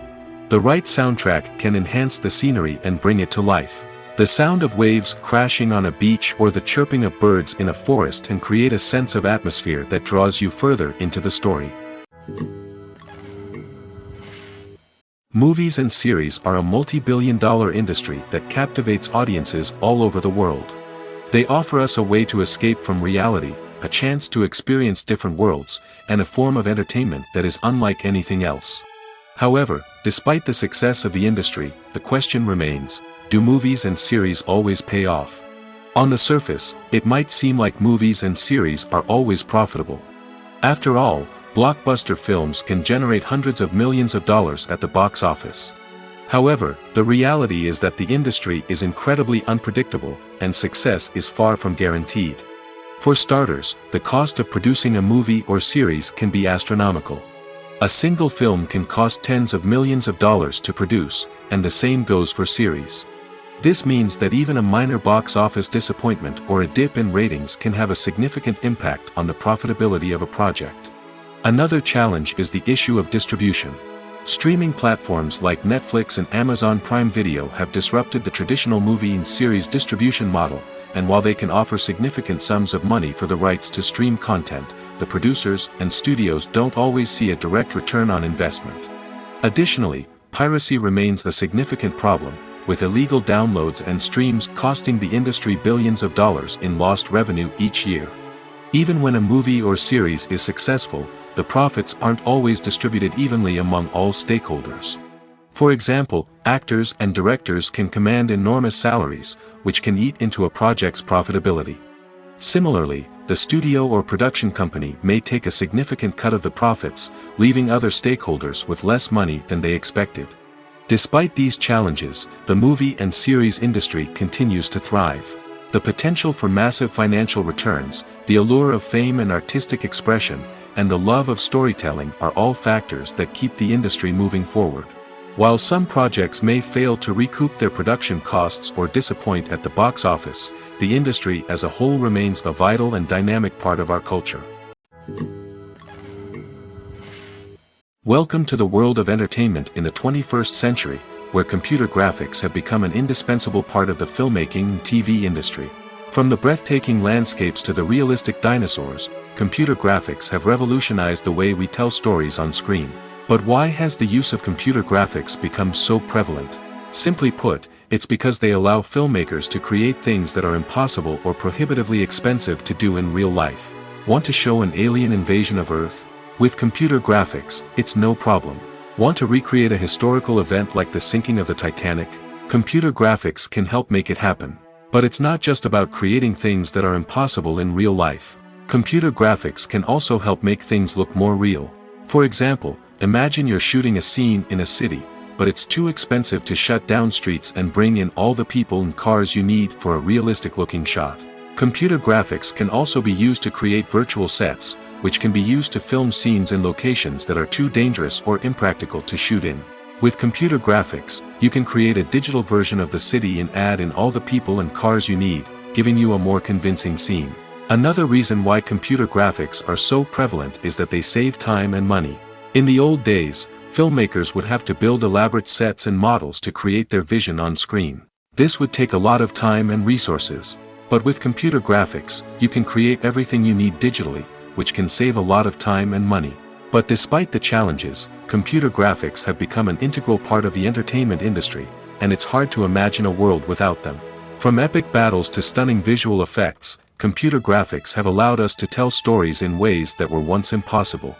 The right soundtrack can enhance the scenery and bring it to life. The sound of waves crashing on a beach or the chirping of birds in a forest can create a sense of atmosphere that draws you further into the story. Movies and series are a multi-billion-dollar industry that captivates audiences all over the world. They offer us a way to escape from reality, a chance to experience different worlds, and a form of entertainment that is unlike anything else. However, despite the success of the industry, the question remains: do movies and series always pay off? On the surface, it might seem like movies and series are always profitable. After all, blockbuster films can generate hundreds of millions of dollars at the box office. However, the reality is that the industry is incredibly unpredictable, and success is far from guaranteed. For starters, the cost of producing a movie or series can be astronomical. A single film can cost tens of millions of dollars to produce, and the same goes for series. This means that even a minor box office disappointment or a dip in ratings can have a significant impact on the profitability of a project. Another challenge is the issue of distribution. Streaming platforms like Netflix and Amazon Prime Video have disrupted the traditional movie and series distribution model, and while they can offer significant sums of money for the rights to stream content, the producers and studios don't always see a direct return on investment. Additionally, piracy remains a significant problem, with illegal downloads and streams costing the industry billions of dollars in lost revenue each year. Even when a movie or series is successful, the profits aren't always distributed evenly among all stakeholders. For example, actors and directors can command enormous salaries, which can eat into a project's profitability. Similarly, the studio or production company may take a significant cut of the profits, leaving other stakeholders with less money than they expected. Despite these challenges, the movie and series industry continues to thrive. The potential for massive financial returns, the allure of fame and artistic expression, and the love of storytelling are all factors that keep the industry moving forward. While some projects may fail to recoup their production costs or disappoint at the box office, the industry as a whole remains a vital and dynamic part of our culture. Welcome to the world of entertainment in the 21st century, where computer graphics have become an indispensable part of the filmmaking and TV industry. From the breathtaking landscapes to the realistic dinosaurs, computer graphics have revolutionized the way we tell stories on screen. But why has the use of computer graphics become so prevalent? Simply put, it's because they allow filmmakers to create things that are impossible or prohibitively expensive to do in real life. Want to show an alien invasion of Earth? With computer graphics, it's no problem. Want to recreate a historical event like the sinking of the Titanic? Computer graphics can help make it happen. But it's not just about creating things that are impossible in real life. Computer graphics can also help make things look more real. For example, imagine you're shooting a scene in a city, but it's too expensive to shut down streets and bring in all the people and cars you need for a realistic-looking shot. Computer graphics can also be used to create virtual sets, which can be used to film scenes in locations that are too dangerous or impractical to shoot in. With computer graphics, you can create a digital version of the city and add in all the people and cars you need, giving you a more convincing scene. Another reason why computer graphics are so prevalent is that they save time and money. In the old days, filmmakers would have to build elaborate sets and models to create their vision on screen. This would take a lot of time and resources. But with computer graphics, you can create everything you need digitally, which can save a lot of time and money. But despite the challenges, computer graphics have become an integral part of the entertainment industry, and it's hard to imagine a world without them. From epic battles to stunning visual effects, computer graphics have allowed us to tell stories in ways that were once impossible.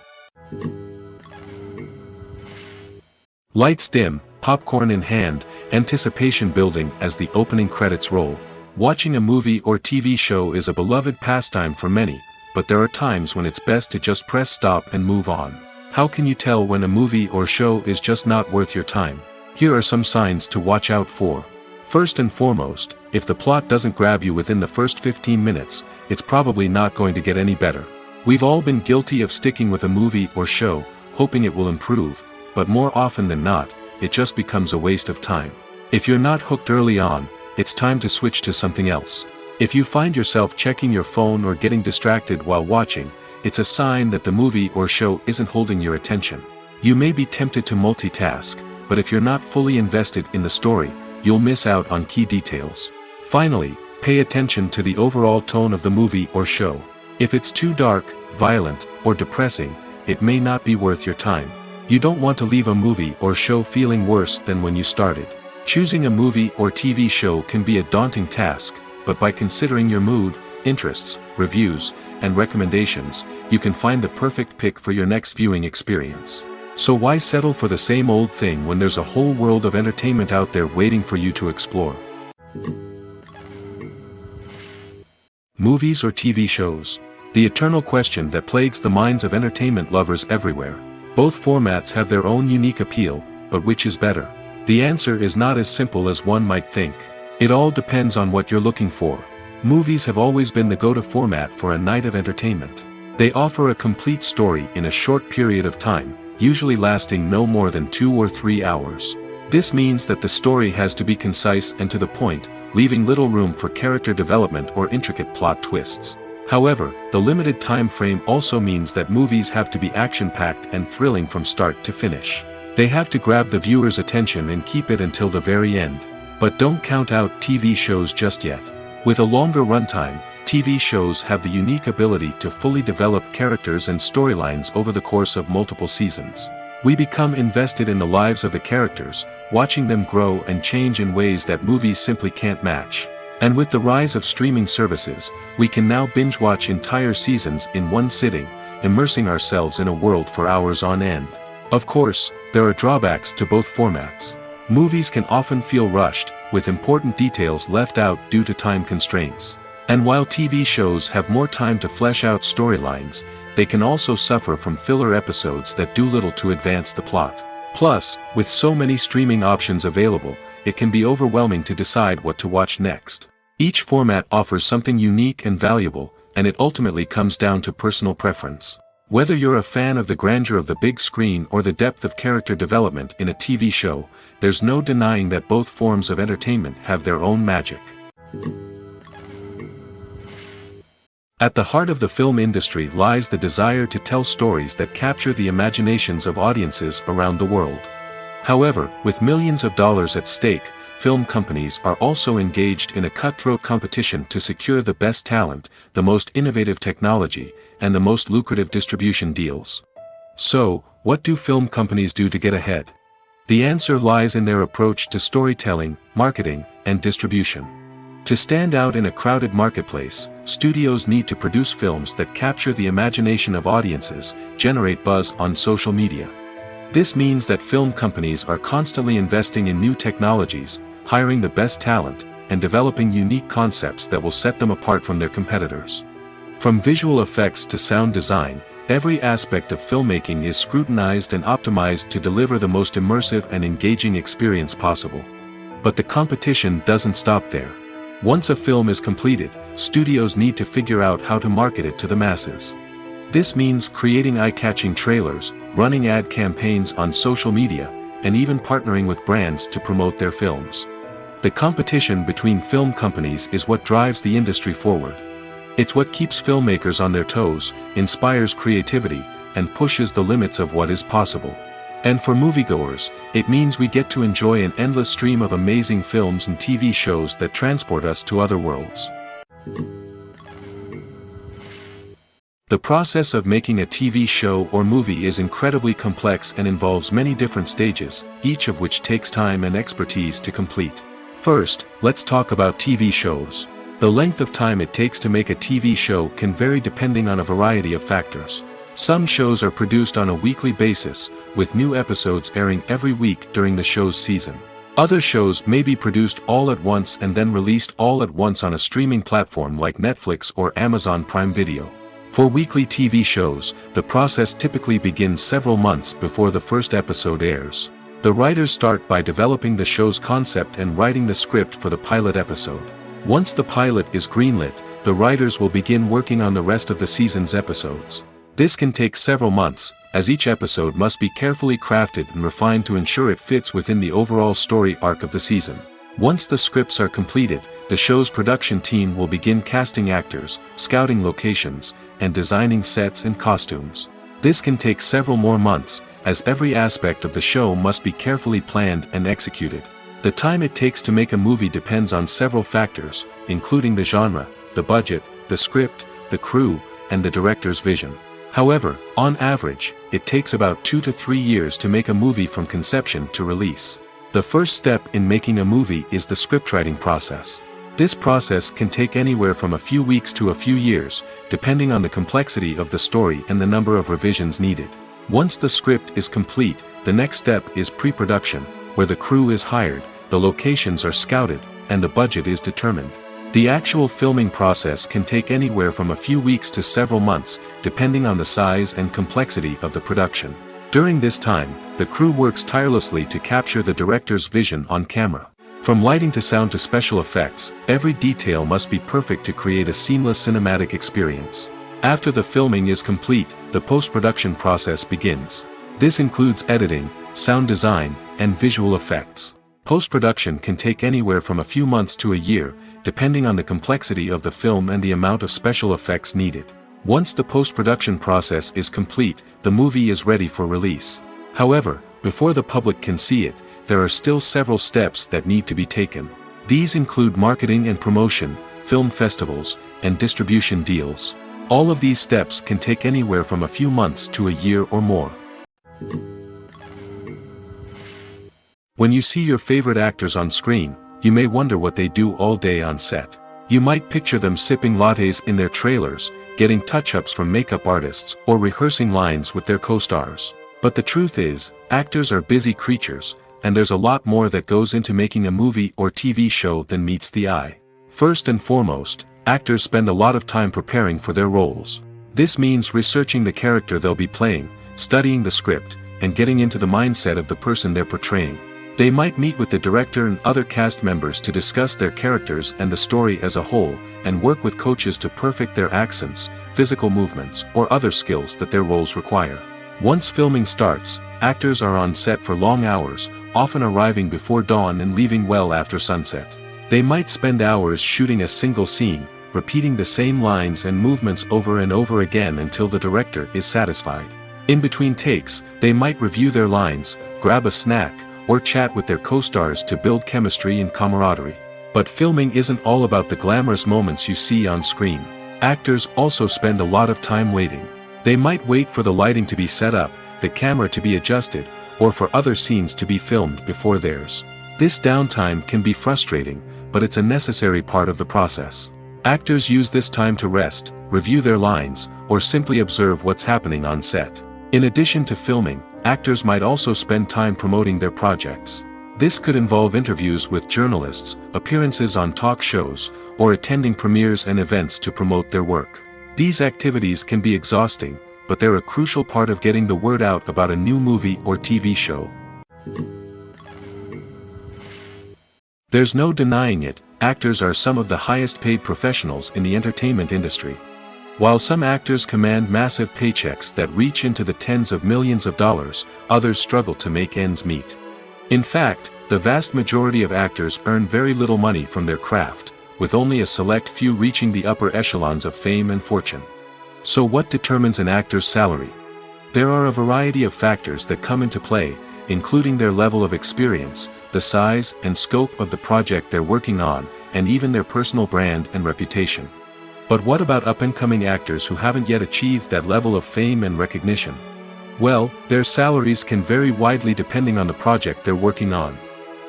Lights dim, popcorn in hand, anticipation building as the opening credits roll. Watching a movie or TV show is a beloved pastime for many, but there are times when it's best to just press stop and move on. How can you tell when a movie or show is just not worth your time? Here are some signs to watch out for. First and foremost, if the plot doesn't grab you within the first 15 minutes, it's probably not going to get any better. We've all been guilty of sticking with a movie or show, hoping it will improve, but more often than not, it just becomes a waste of time. If you're not hooked early on, it's time to switch to something else. If you find yourself checking your phone or getting distracted while watching, it's a sign that the movie or show isn't holding your attention. You may be tempted to multitask, but if you're not fully invested in the story, you'll miss out on key details. Finally, pay attention to the overall tone of the movie or show. If it's too dark, violent, or depressing, it may not be worth your time. You don't want to leave a movie or show feeling worse than when you started. Choosing a movie or TV show can be a daunting task, but by considering your mood, interests, reviews, and recommendations, you can find the perfect pick for your next viewing experience. So why settle for the same old thing when there's a whole world of entertainment out there waiting for you to explore? Movies or TV shows? The eternal question that plagues the minds of entertainment lovers everywhere. Both formats have their own unique appeal, but which is better? The answer is not as simple as one might think. It all depends on what you're looking for. Movies have always been the go-to format for a night of entertainment. They offer a complete story in a short period of time, usually lasting no more than 2 or 3 hours. This means that the story has to be concise and to the point, leaving little room for character development or intricate plot twists. However, the limited time frame also means that movies have to be action-packed and thrilling from start to finish. They have to grab the viewer's attention and keep it until the very end. But don't count out TV shows just yet. With a longer runtime, TV shows have the unique ability to fully develop characters and storylines over the course of multiple seasons. We become invested in the lives of the characters, watching them grow and change in ways that movies simply can't match. And with the rise of streaming services, we can now binge-watch entire seasons in one sitting, immersing ourselves in a world for hours on end. Of course, there are drawbacks to both formats. Movies can often feel rushed, with important details left out due to time constraints. And while TV shows have more time to flesh out storylines, they can also suffer from filler episodes that do little to advance the plot. Plus, with so many streaming options available, it can be overwhelming to decide what to watch next. Each format offers something unique and valuable, and it ultimately comes down to personal preference. Whether you're a fan of the grandeur of the big screen or the depth of character development in a TV show, there's no denying that both forms of entertainment have their own magic. At the heart of the film industry lies the desire to tell stories that capture the imaginations of audiences around the world. However, with millions of dollars at stake, film companies are also engaged in a cutthroat competition to secure the best talent, the most innovative technology, and the most lucrative distribution deals. So, what do film companies do to get ahead? The answer lies in their approach to storytelling, marketing, and distribution. To stand out in a crowded marketplace, studios need to produce films that capture the imagination of audiences, generate buzz on social media. This means that film companies are constantly investing in new technologies, hiring the best talent, and developing unique concepts that will set them apart from their competitors. From visual effects to sound design, every aspect of filmmaking is scrutinized and optimized to deliver the most immersive and engaging experience possible. But the competition doesn't stop there. Once a film is completed, studios need to figure out how to market it to the masses. This means creating eye-catching trailers, running ad campaigns on social media, and even partnering with brands to promote their films. The competition between film companies is what drives the industry forward. It's what keeps filmmakers on their toes, inspires creativity, and pushes the limits of what is possible. And for moviegoers, it means we get to enjoy an endless stream of amazing films and TV shows that transport us to other worlds. The process of making a TV show or movie is incredibly complex and involves many different stages, each of which takes time and expertise to complete. First, let's talk about TV shows. The length of time it takes to make a TV show can vary depending on a variety of factors. Some shows are produced on a weekly basis, with new episodes airing every week during the show's season. Other shows may be produced all at once and then released all at once on a streaming platform like Netflix or Amazon Prime Video. For weekly TV shows, the process typically begins several months before the first episode airs. The writers start by developing the show's concept and writing the script for the pilot episode. Once the pilot is greenlit, the writers will begin working on the rest of the season's episodes. This can take several months, as each episode must be carefully crafted and refined to ensure it fits within the overall story arc of the season. Once the scripts are completed, the show's production team will begin casting actors, scouting locations, and designing sets and costumes. This can take several more months, as every aspect of the show must be carefully planned and executed. The time it takes to make a movie depends on several factors, including the genre, the budget, the script, the crew, and the director's vision. However, on average, it takes about 2 to 3 years to make a movie from conception to release. The first step in making a movie is the scriptwriting process. This process can take anywhere from a few weeks to a few years, depending on the complexity of the story and the number of revisions needed. Once the script is complete, the next step is pre-production, where the crew is hired, the locations are scouted, and the budget is determined. The actual filming process can take anywhere from a few weeks to several months, depending on the size and complexity of the production. During this time, the crew works tirelessly to capture the director's vision on camera. From lighting to sound to special effects, every detail must be perfect to create a seamless cinematic experience. After the filming is complete, the post-production process begins. This includes editing, sound design, and visual effects. Post-production can take anywhere from a few months to a year, depending on the complexity of the film and the amount of special effects needed. Once the post-production process is complete, the movie is ready for release. However, before the public can see it, there are still several steps that need to be taken. These include marketing and promotion, film festivals, and distribution deals. All of these steps can take anywhere from a few months to a year or more. When you see your favorite actors on screen, You may wonder what they do all day on set. You might picture them sipping lattes in their trailers, getting touch-ups from makeup artists, or rehearsing lines with their co-stars. But the truth is, actors are busy creatures, and there's a lot more that goes into making a movie or TV show than meets the eye. First and foremost, actors spend a lot of time preparing for their roles. This means researching the character they'll be playing, studying the script, and getting into the mindset of the person they're portraying. They might meet with the director and other cast members to discuss their characters and the story as a whole, and work with coaches to perfect their accents, physical movements, or other skills that their roles require. Once filming starts, actors are on set for long hours, often arriving before dawn and leaving well after sunset. They might spend hours shooting a single scene, repeating the same lines and movements over and over again until the director is satisfied. In between takes, they might review their lines, grab a snack, or chat with their co-stars to build chemistry and camaraderie. But filming isn't all about the glamorous moments you see on screen. Actors also spend a lot of time waiting. They might wait for the lighting to be set up, the camera to be adjusted, or for other scenes to be filmed before theirs. This downtime can be frustrating, but it's a necessary part of the process. Actors use this time to rest, review their lines, or simply observe what's happening on set. In addition to filming, actors might also spend time promoting their projects. This could involve interviews with journalists, appearances on talk shows, or attending premieres and events to promote their work. These activities can be exhausting, but they're a crucial part of getting the word out about a new movie or TV show. There's no denying it, actors are some of the highest paid professionals in the entertainment industry. While some actors command massive paychecks that reach into the tens of millions of dollars, others struggle to make ends meet. In fact, the vast majority of actors earn very little money from their craft, with only a select few reaching the upper echelons of fame and fortune. So what determines an actor's salary? There are a variety of factors that come into play, including their level of experience, the size and scope of the project they're working on, and even their personal brand and reputation. But what about up-and-coming actors who haven't yet achieved that level of fame and recognition? Well, their salaries can vary widely depending on the project they're working on.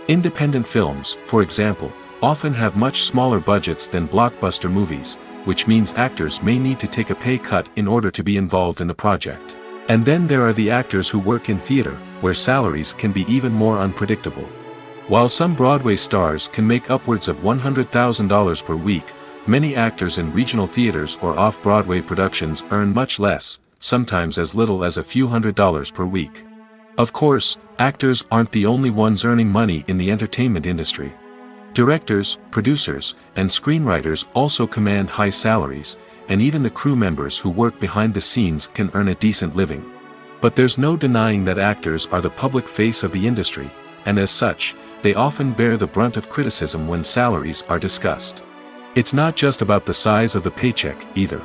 Independent films, for example, often have much smaller budgets than blockbuster movies, which means actors may need to take a pay cut in order to be involved in the project. And then there are the actors who work in theater, where salaries can be even more unpredictable. While some Broadway stars can make upwards of $100,000 per week, many actors in regional theaters or off-Broadway productions earn much less, sometimes as little as a few $100s per week. Of course, actors aren't the only ones earning money in the entertainment industry. Directors, producers, and screenwriters also command high salaries, and even the crew members who work behind the scenes can earn a decent living. But there's no denying that actors are the public face of the industry, and as such, they often bear the brunt of criticism when salaries are discussed. It's not just about the size of the paycheck, either.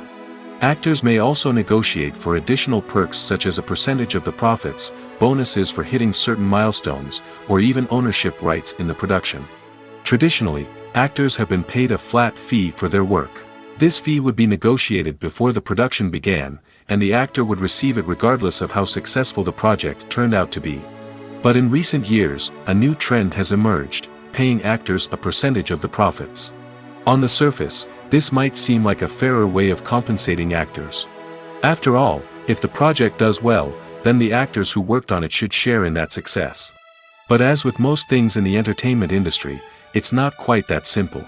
Actors may also negotiate for additional perks such as a percentage of the profits, bonuses for hitting certain milestones, or even ownership rights in the production. Traditionally, actors have been paid a flat fee for their work. This fee would be negotiated before the production began, and the actor would receive it regardless of how successful the project turned out to be. But in recent years, a new trend has emerged, paying actors a percentage of the profits. On the surface, this might seem like a fairer way of compensating actors. After all, if the project does well, then the actors who worked on it should share in that success. But as with most things in the entertainment industry, it's not quite that simple.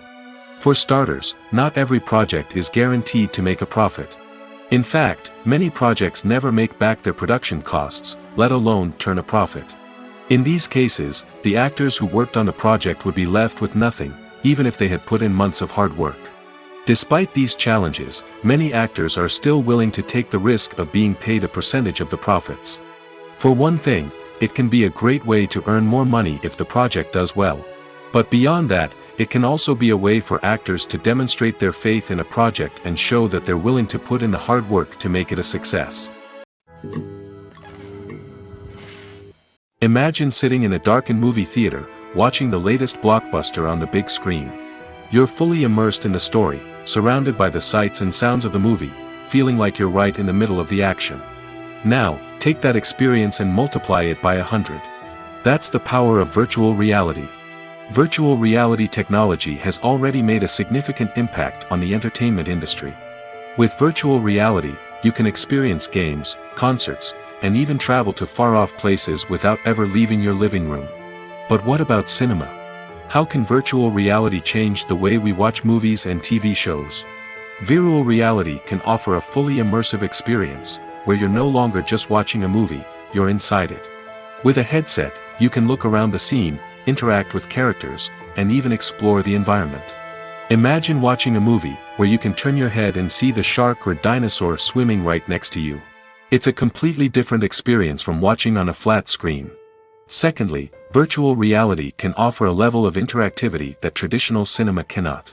For starters, not every project is guaranteed to make a profit. In fact, many projects never make back their production costs, let alone turn a profit. In these cases, the actors who worked on the project would be left with nothing, even if they had put in months of hard work. Despite these challenges, many actors are still willing to take the risk of being paid a percentage of the profits. For one thing, it can be a great way to earn more money if the project does well. But beyond that, it can also be a way for actors to demonstrate their faith in a project and show that they're willing to put in the hard work to make it a success. Imagine sitting in a darkened movie theater, watching the latest blockbuster on the big screen. You're fully immersed in the story, surrounded by the sights and sounds of the movie, feeling like you're right in the middle of the action. Now, take that experience and multiply it by 100. That's the power of virtual reality. Virtual reality technology has already made a significant impact on the entertainment industry. With virtual reality, you can experience games, concerts, and even travel to far-off places without ever leaving your living room. But what about cinema? How can virtual reality change the way we watch movies and TV shows? Virtual reality can offer a fully immersive experience, where you're no longer just watching a movie, you're inside it. With a headset, you can look around the scene, interact with characters, and even explore the environment. Imagine watching a movie where you can turn your head and see the shark or dinosaur swimming right next to you. It's a completely different experience from watching on a flat screen. Secondly, virtual reality can offer a level of interactivity that traditional cinema cannot.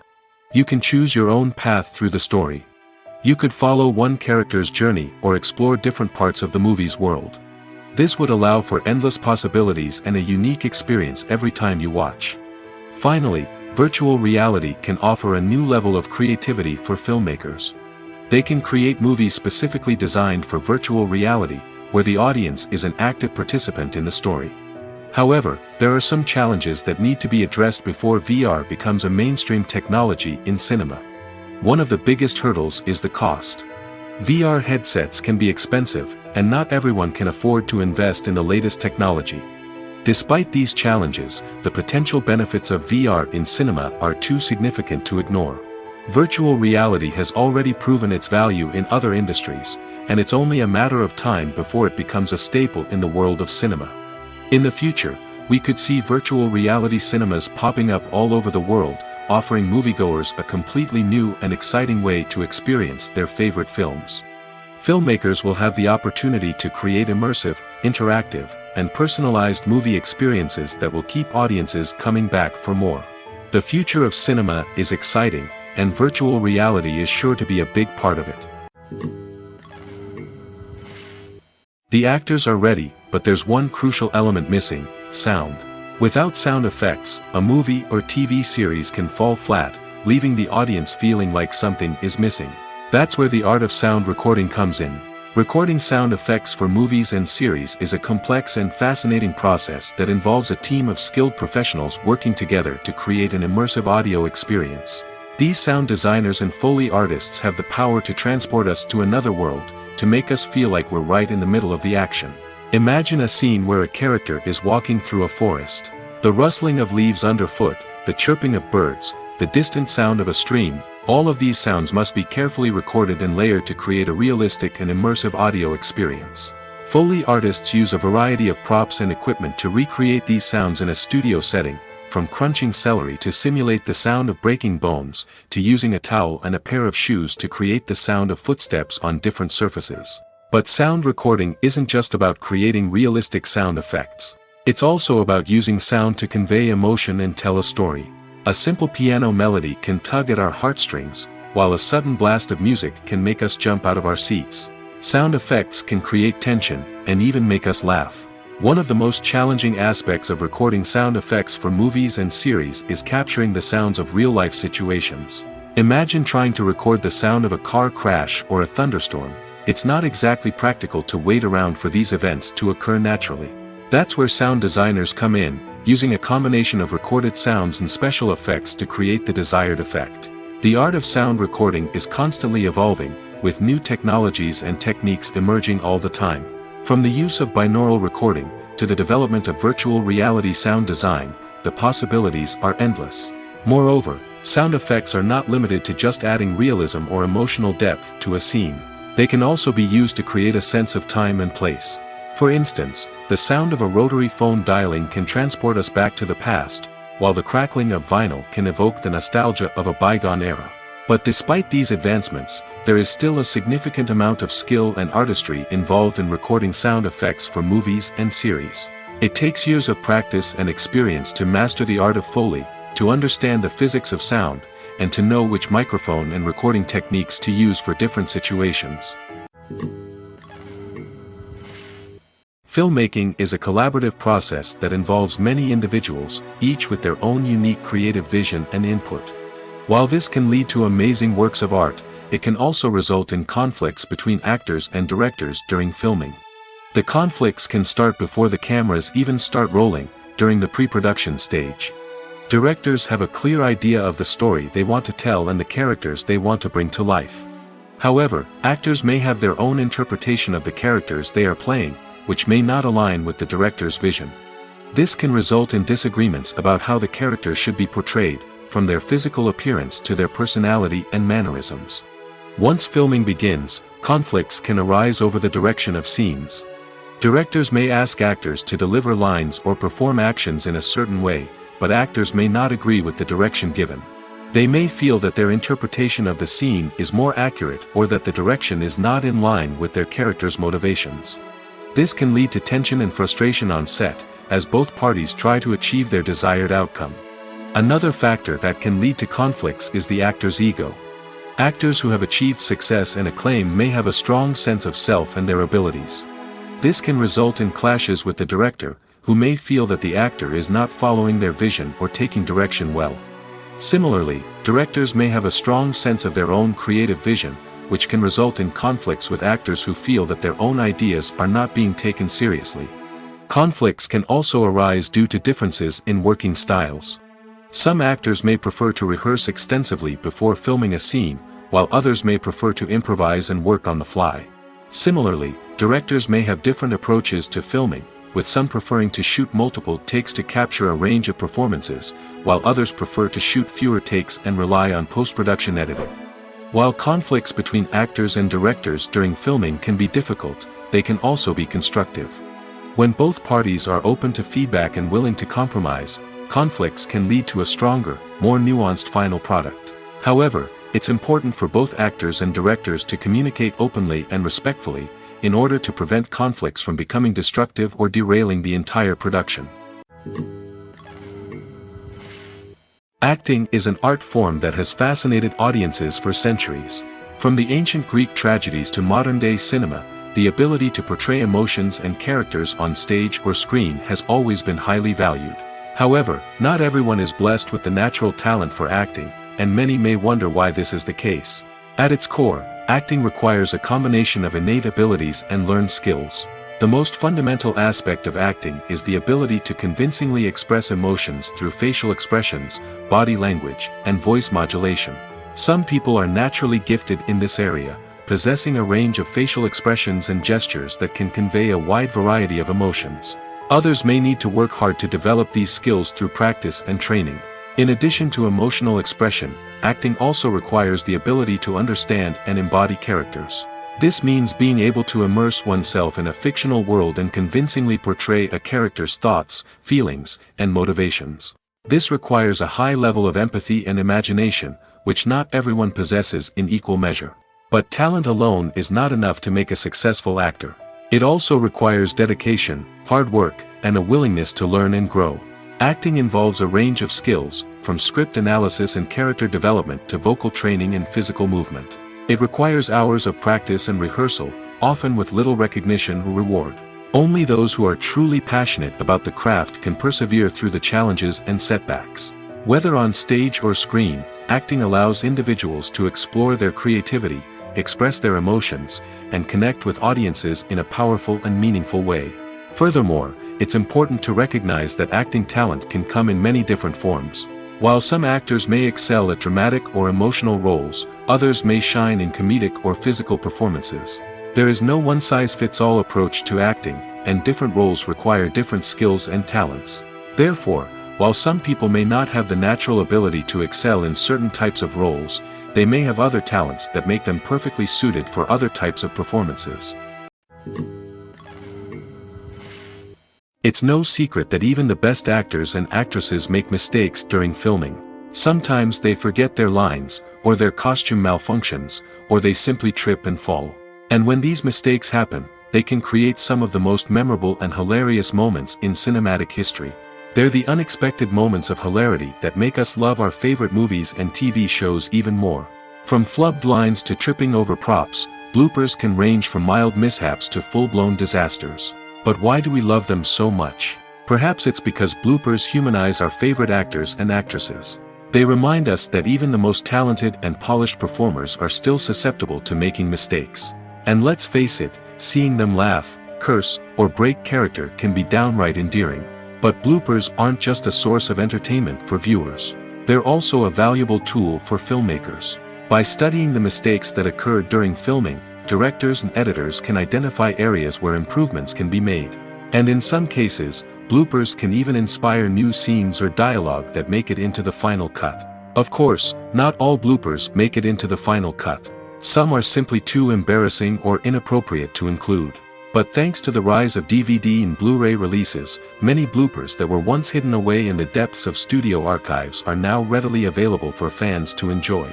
You can choose your own path through the story. You could follow one character's journey or explore different parts of the movie's world. This would allow for endless possibilities and a unique experience every time you watch. Finally, virtual reality can offer a new level of creativity for filmmakers. They can create movies specifically designed for virtual reality, where the audience is an active participant in the story. However, there are some challenges that need to be addressed before VR becomes a mainstream technology in cinema. One of the biggest hurdles is the cost. VR headsets can be expensive, and not everyone can afford to invest in the latest technology. Despite these challenges, the potential benefits of VR in cinema are too significant to ignore. Virtual reality has already proven its value in other industries, and it's only a matter of time before it becomes a staple in the world of cinema. In the future, we could see virtual reality cinemas popping up all over the world, offering moviegoers a completely new and exciting way to experience their favorite films. Filmmakers will have the opportunity to create immersive, interactive, and personalized movie experiences that will keep audiences coming back for more. The future of cinema is exciting, and virtual reality is sure to be a big part of it. The actors are ready, but there's one crucial element missing: sound. Without sound effects, a movie or TV series can fall flat, leaving the audience feeling like something is missing. That's where the art of sound recording comes in. Recording sound effects for movies and series is a complex and fascinating process that involves a team of skilled professionals working together to create an immersive audio experience. These sound designers and Foley artists have the power to transport us to another world, to make us feel like we're right in the middle of the action. Imagine a scene where a character is walking through a forest. The rustling of leaves underfoot, the chirping of birds, the distant sound of a stream, all of these sounds must be carefully recorded and layered to create a realistic and immersive audio experience. Foley artists use a variety of props and equipment to recreate these sounds in a studio setting, from crunching celery to simulate the sound of breaking bones, to using a towel and a pair of shoes to create the sound of footsteps on different surfaces. But sound recording isn't just about creating realistic sound effects. It's also about using sound to convey emotion and tell a story. A simple piano melody can tug at our heartstrings, while a sudden blast of music can make us jump out of our seats. Sound effects can create tension, and even make us laugh. One of the most challenging aspects of recording sound effects for movies and series is capturing the sounds of real-life situations. Imagine trying to record the sound of a car crash or a thunderstorm. It's not exactly practical to wait around for these events to occur naturally. That's where sound designers come in, using a combination of recorded sounds and special effects to create the desired effect. The art of sound recording is constantly evolving, with new technologies and techniques emerging all the time. From the use of binaural recording, to the development of virtual reality sound design, the possibilities are endless. Moreover, sound effects are not limited to just adding realism or emotional depth to a scene. They can also be used to create a sense of time and place. For instance, the sound of a rotary phone dialing can transport us back to the past, while the crackling of vinyl can evoke the nostalgia of a bygone era. But despite these advancements, there is still a significant amount of skill and artistry involved in recording sound effects for movies and series. It takes years of practice and experience to master the art of Foley, to understand the physics of sound, and to know which microphone and recording techniques to use for different situations. Filmmaking is a collaborative process that involves many individuals, each with their own unique creative vision and input. While this can lead to amazing works of art, it can also result in conflicts between actors and directors during filming. The conflicts can start before the cameras even start rolling, during the pre-production stage. Directors have a clear idea of the story they want to tell and the characters they want to bring to life. However, actors may have their own interpretation of the characters they are playing, which may not align with the director's vision. This can result in disagreements about how the characters should be portrayed, from their physical appearance to their personality and mannerisms. Once filming begins, conflicts can arise over the direction of scenes. Directors may ask actors to deliver lines or perform actions in a certain way, but actors may not agree with the direction given. They may feel that their interpretation of the scene is more accurate or that the direction is not in line with their character's motivations. This can lead to tension and frustration on set, as both parties try to achieve their desired outcome. Another factor that can lead to conflicts is the actor's ego. Actors who have achieved success and acclaim may have a strong sense of self and their abilities. This can result in clashes with the director, who may feel that the actor is not following their vision or taking direction well. Similarly, directors may have a strong sense of their own creative vision, which can result in conflicts with actors who feel that their own ideas are not being taken seriously. Conflicts can also arise due to differences in working styles. Some actors may prefer to rehearse extensively before filming a scene, while others may prefer to improvise and work on the fly. Similarly, directors may have different approaches to filming, with some preferring to shoot multiple takes to capture a range of performances, while others prefer to shoot fewer takes and rely on post-production editing. While conflicts between actors and directors during filming can be difficult, they can also be constructive. When both parties are open to feedback and willing to compromise, conflicts can lead to a stronger, more nuanced final product. However, it's important for both actors and directors to communicate openly and respectfully, in order to prevent conflicts from becoming destructive or derailing the entire production. Acting is an art form that has fascinated audiences for centuries. From the ancient Greek tragedies to modern-day cinema, the ability to portray emotions and characters on stage or screen has always been highly valued. However, not everyone is blessed with the natural talent for acting, and many may wonder why this is the case. At its core, acting requires a combination of innate abilities and learned skills. The most fundamental aspect of acting is the ability to convincingly express emotions through facial expressions, body language, and voice modulation. Some people are naturally gifted in this area, possessing a range of facial expressions and gestures that can convey a wide variety of emotions. Others may need to work hard to develop these skills through practice and training. In addition to emotional expression, acting also requires the ability to understand and embody characters. This means being able to immerse oneself in a fictional world and convincingly portray a character's thoughts, feelings, and motivations. This requires a high level of empathy and imagination, which not everyone possesses in equal measure. But talent alone is not enough to make a successful actor. It also requires dedication, hard work, and a willingness to learn and grow. Acting involves a range of skills, from script analysis and character development to vocal training and physical movement. It requires hours of practice and rehearsal, often with little recognition or reward. Only those who are truly passionate about the craft can persevere through the challenges and setbacks. Whether on stage or screen, acting allows individuals to explore their creativity, express their emotions, and connect with audiences in a powerful and meaningful way. Furthermore, it's important to recognize that acting talent can come in many different forms. While some actors may excel at dramatic or emotional roles, others may shine in comedic or physical performances. There is no one-size-fits-all approach to acting, and different roles require different skills and talents. Therefore, while some people may not have the natural ability to excel in certain types of roles, they may have other talents that make them perfectly suited for other types of performances. It's no secret that even the best actors and actresses make mistakes during filming. Sometimes they forget their lines, or their costume malfunctions, or they simply trip and fall. And when these mistakes happen, they can create some of the most memorable and hilarious moments in cinematic history. They're the unexpected moments of hilarity that make us love our favorite movies and TV shows even more. From flubbed lines to tripping over props, bloopers can range from mild mishaps to full-blown disasters. But why do we love them so much? Perhaps it's because bloopers humanize our favorite actors and actresses. They remind us that even the most talented and polished performers are still susceptible to making mistakes. And let's face it, seeing them laugh, curse, or break character can be downright endearing. But bloopers aren't just a source of entertainment for viewers. They're also a valuable tool for filmmakers. By studying the mistakes that occurred during filming, directors and editors can identify areas where improvements can be made. And in some cases, bloopers can even inspire new scenes or dialogue that make it into the final cut. Of course, not all bloopers make it into the final cut. Some are simply too embarrassing or inappropriate to include. But thanks to the rise of DVD and Blu-ray releases, many bloopers that were once hidden away in the depths of studio archives are now readily available for fans to enjoy.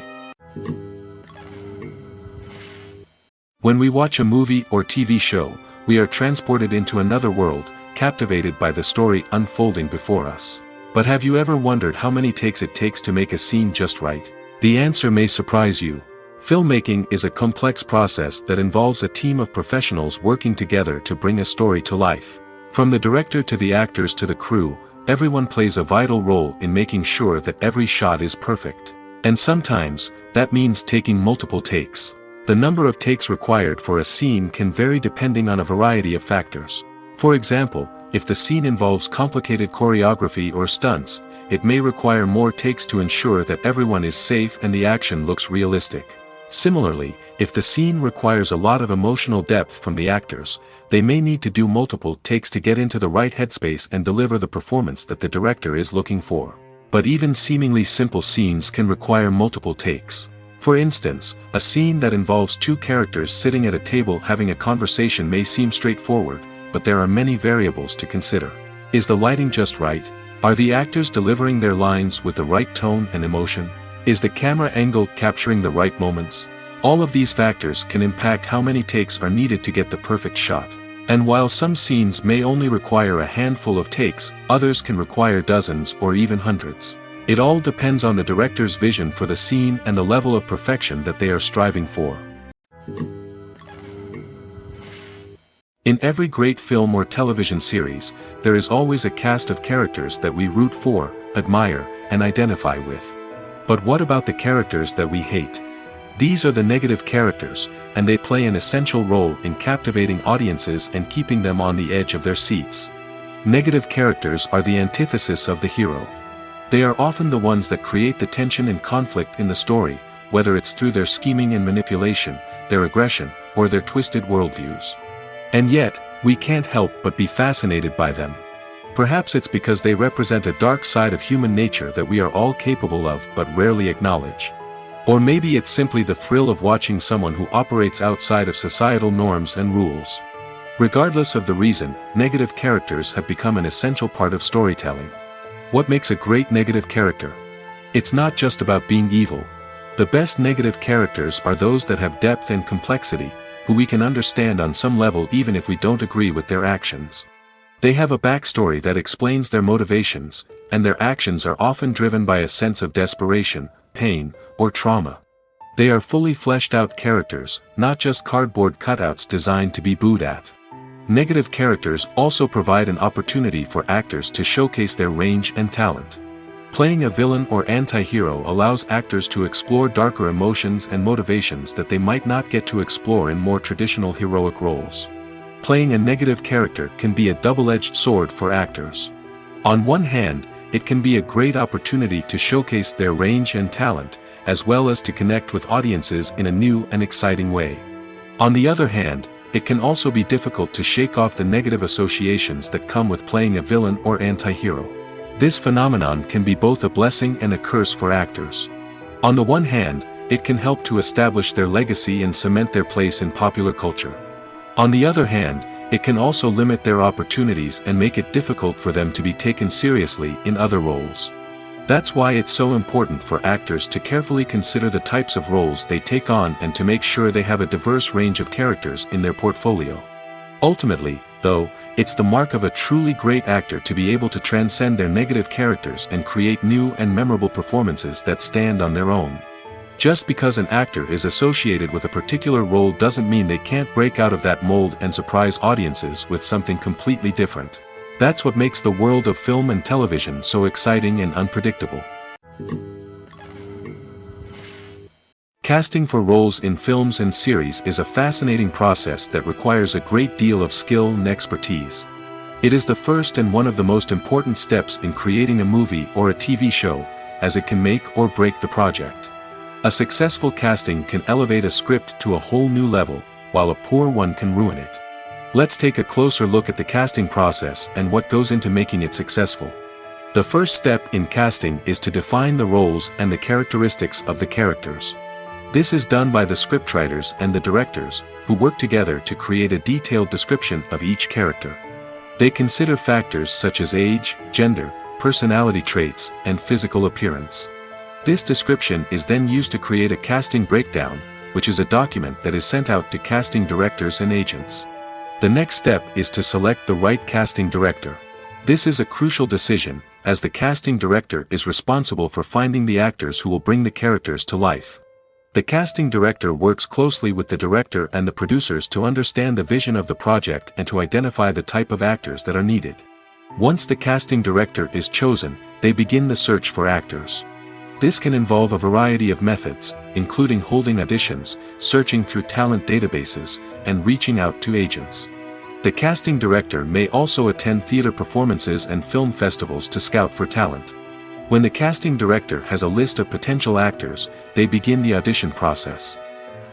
When we watch a movie or TV show, we are transported into another world, captivated by the story unfolding before us. But have you ever wondered how many takes it takes to make a scene just right? The answer may surprise you. Filmmaking is a complex process that involves a team of professionals working together to bring a story to life. From the director to the actors to the crew, everyone plays a vital role in making sure that every shot is perfect. And sometimes, that means taking multiple takes. The number of takes required for a scene can vary depending on a variety of factors. For example, if the scene involves complicated choreography or stunts, it may require more takes to ensure that everyone is safe and the action looks realistic. Similarly, if the scene requires a lot of emotional depth from the actors, they may need to do multiple takes to get into the right headspace and deliver the performance that the director is looking for. But even seemingly simple scenes can require multiple takes. For instance, a scene that involves two characters sitting at a table having a conversation may seem straightforward, but there are many variables to consider. Is the lighting just right? Are the actors delivering their lines with the right tone and emotion? Is the camera angle capturing the right moments? All of these factors can impact how many takes are needed to get the perfect shot. And while some scenes may only require a handful of takes, others can require dozens or even hundreds. It all depends on the director's vision for the scene and the level of perfection that they are striving for. In every great film or television series, there is always a cast of characters that we root for, admire, and identify with. But what about the characters that we hate? These are the negative characters, and they play an essential role in captivating audiences and keeping them on the edge of their seats. Negative characters are the antithesis of the hero. They are often the ones that create the tension and conflict in the story, whether it's through their scheming and manipulation, their aggression, or their twisted worldviews. And yet, we can't help but be fascinated by them. Perhaps it's because they represent a dark side of human nature that we are all capable of but rarely acknowledge. Or maybe it's simply the thrill of watching someone who operates outside of societal norms and rules. Regardless of the reason, negative characters have become an essential part of storytelling. What makes a great negative character? It's not just about being evil. The best negative characters are those that have depth and complexity, who we can understand on some level even if we don't agree with their actions. They have a backstory that explains their motivations, and their actions are often driven by a sense of desperation, pain, or trauma. They are fully fleshed out characters, not just cardboard cutouts designed to be booed at. Negative characters also provide an opportunity for actors to showcase their range and talent. Playing a villain or anti-hero allows actors to explore darker emotions and motivations that they might not get to explore in more traditional heroic roles. Playing a negative character can be a double-edged sword for actors. On one hand, it can be a great opportunity to showcase their range and talent, as well as to connect with audiences in a new and exciting way. On the other hand, it can also be difficult to shake off the negative associations that come with playing a villain or anti-hero. This phenomenon can be both a blessing and a curse for actors. On the one hand, it can help to establish their legacy and cement their place in popular culture. On the other hand, it can also limit their opportunities and make it difficult for them to be taken seriously in other roles. That's why it's so important for actors to carefully consider the types of roles they take on and to make sure they have a diverse range of characters in their portfolio. Ultimately, though, it's the mark of a truly great actor to be able to transcend their negative characters and create new and memorable performances that stand on their own. Just because an actor is associated with a particular role doesn't mean they can't break out of that mold and surprise audiences with something completely different. That's what makes the world of film and television so exciting and unpredictable. Casting for roles in films and series is a fascinating process that requires a great deal of skill and expertise. It is the first and one of the most important steps in creating a movie or a TV show, as it can make or break the project. A successful casting can elevate a script to a whole new level, while a poor one can ruin it. Let's take a closer look at the casting process and what goes into making it successful. The first step in casting is to define the roles and the characteristics of the characters. This is done by the scriptwriters and the directors, who work together to create a detailed description of each character. They consider factors such as age, gender, personality traits, and physical appearance. This description is then used to create a casting breakdown, which is a document that is sent out to casting directors and agents. The next step is to select the right casting director. This is a crucial decision, as the casting director is responsible for finding the actors who will bring the characters to life. The casting director works closely with the director and the producers to understand the vision of the project and to identify the type of actors that are needed. Once the casting director is chosen, they begin the search for actors. This can involve a variety of methods, including holding auditions, searching through talent databases, and reaching out to agents. The casting director may also attend theater performances and film festivals to scout for talent. When the casting director has a list of potential actors, they begin the audition process.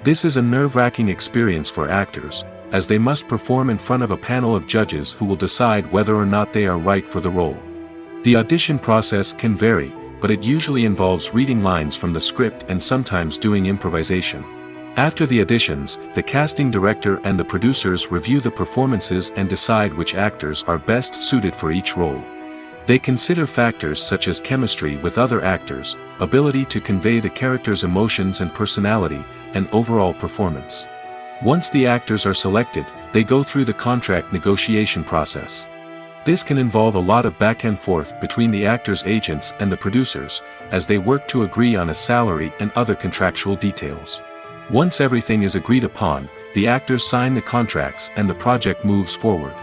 This is a nerve-wracking experience for actors, as they must perform in front of a panel of judges who will decide whether or not they are right for the role. The audition process can vary, but it usually involves reading lines from the script and sometimes doing improvisation. After the auditions, the casting director and the producers review the performances and decide which actors are best suited for each role. They consider factors such as chemistry with other actors, ability to convey the character's emotions and personality, and overall performance. Once the actors are selected, they go through the contract negotiation process. This can involve a lot of back and forth between the actors' agents and the producers, as they work to agree on a salary and other contractual details. Once everything is agreed upon, the actors sign the contracts and the project moves forward.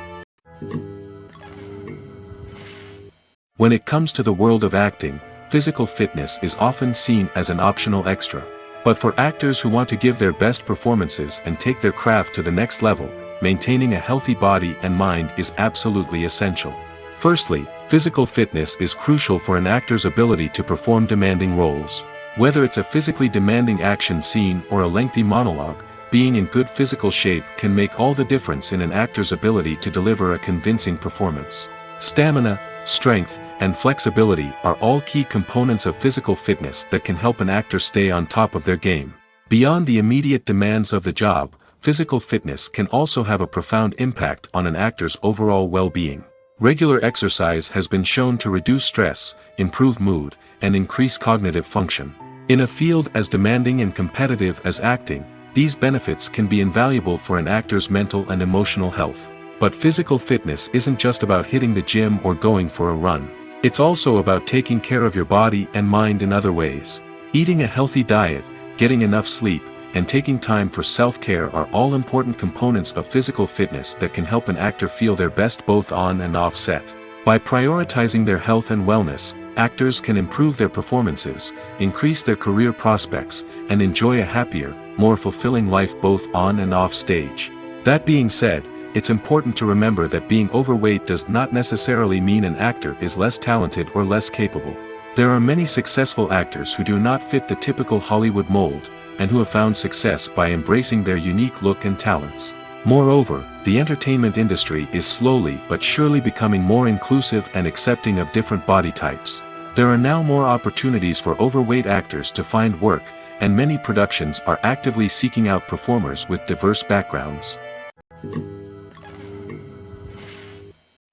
When it comes to the world of acting, physical fitness is often seen as an optional extra. But for actors who want to give their best performances and take their craft to the next level, maintaining a healthy body and mind is absolutely essential. Firstly, physical fitness is crucial for an actor's ability to perform demanding roles. Whether it's a physically demanding action scene or a lengthy monologue, being in good physical shape can make all the difference in an actor's ability to deliver a convincing performance. Stamina, strength, and flexibility are all key components of physical fitness that can help an actor stay on top of their game. Beyond the immediate demands of the job, physical fitness can also have a profound impact on an actor's overall well-being. Regular exercise has been shown to reduce stress, improve mood, and increase cognitive function. In a field as demanding and competitive as acting, these benefits can be invaluable for an actor's mental and emotional health. But physical fitness isn't just about hitting the gym or going for a run. It's also about taking care of your body and mind in other ways. Eating a healthy diet, getting enough sleep, and taking time for self-care are all important components of physical fitness that can help an actor feel their best both on and off set. By prioritizing their health and wellness, actors can improve their performances, increase their career prospects, and enjoy a happier, more fulfilling life both on and off stage. That being said, it's important to remember that being overweight does not necessarily mean an actor is less talented or less capable. There are many successful actors who do not fit the typical Hollywood mold, and who have found success by embracing their unique look and talents. Moreover, the entertainment industry is slowly but surely becoming more inclusive and accepting of different body types. There are now more opportunities for overweight actors to find work, and many productions are actively seeking out performers with diverse backgrounds.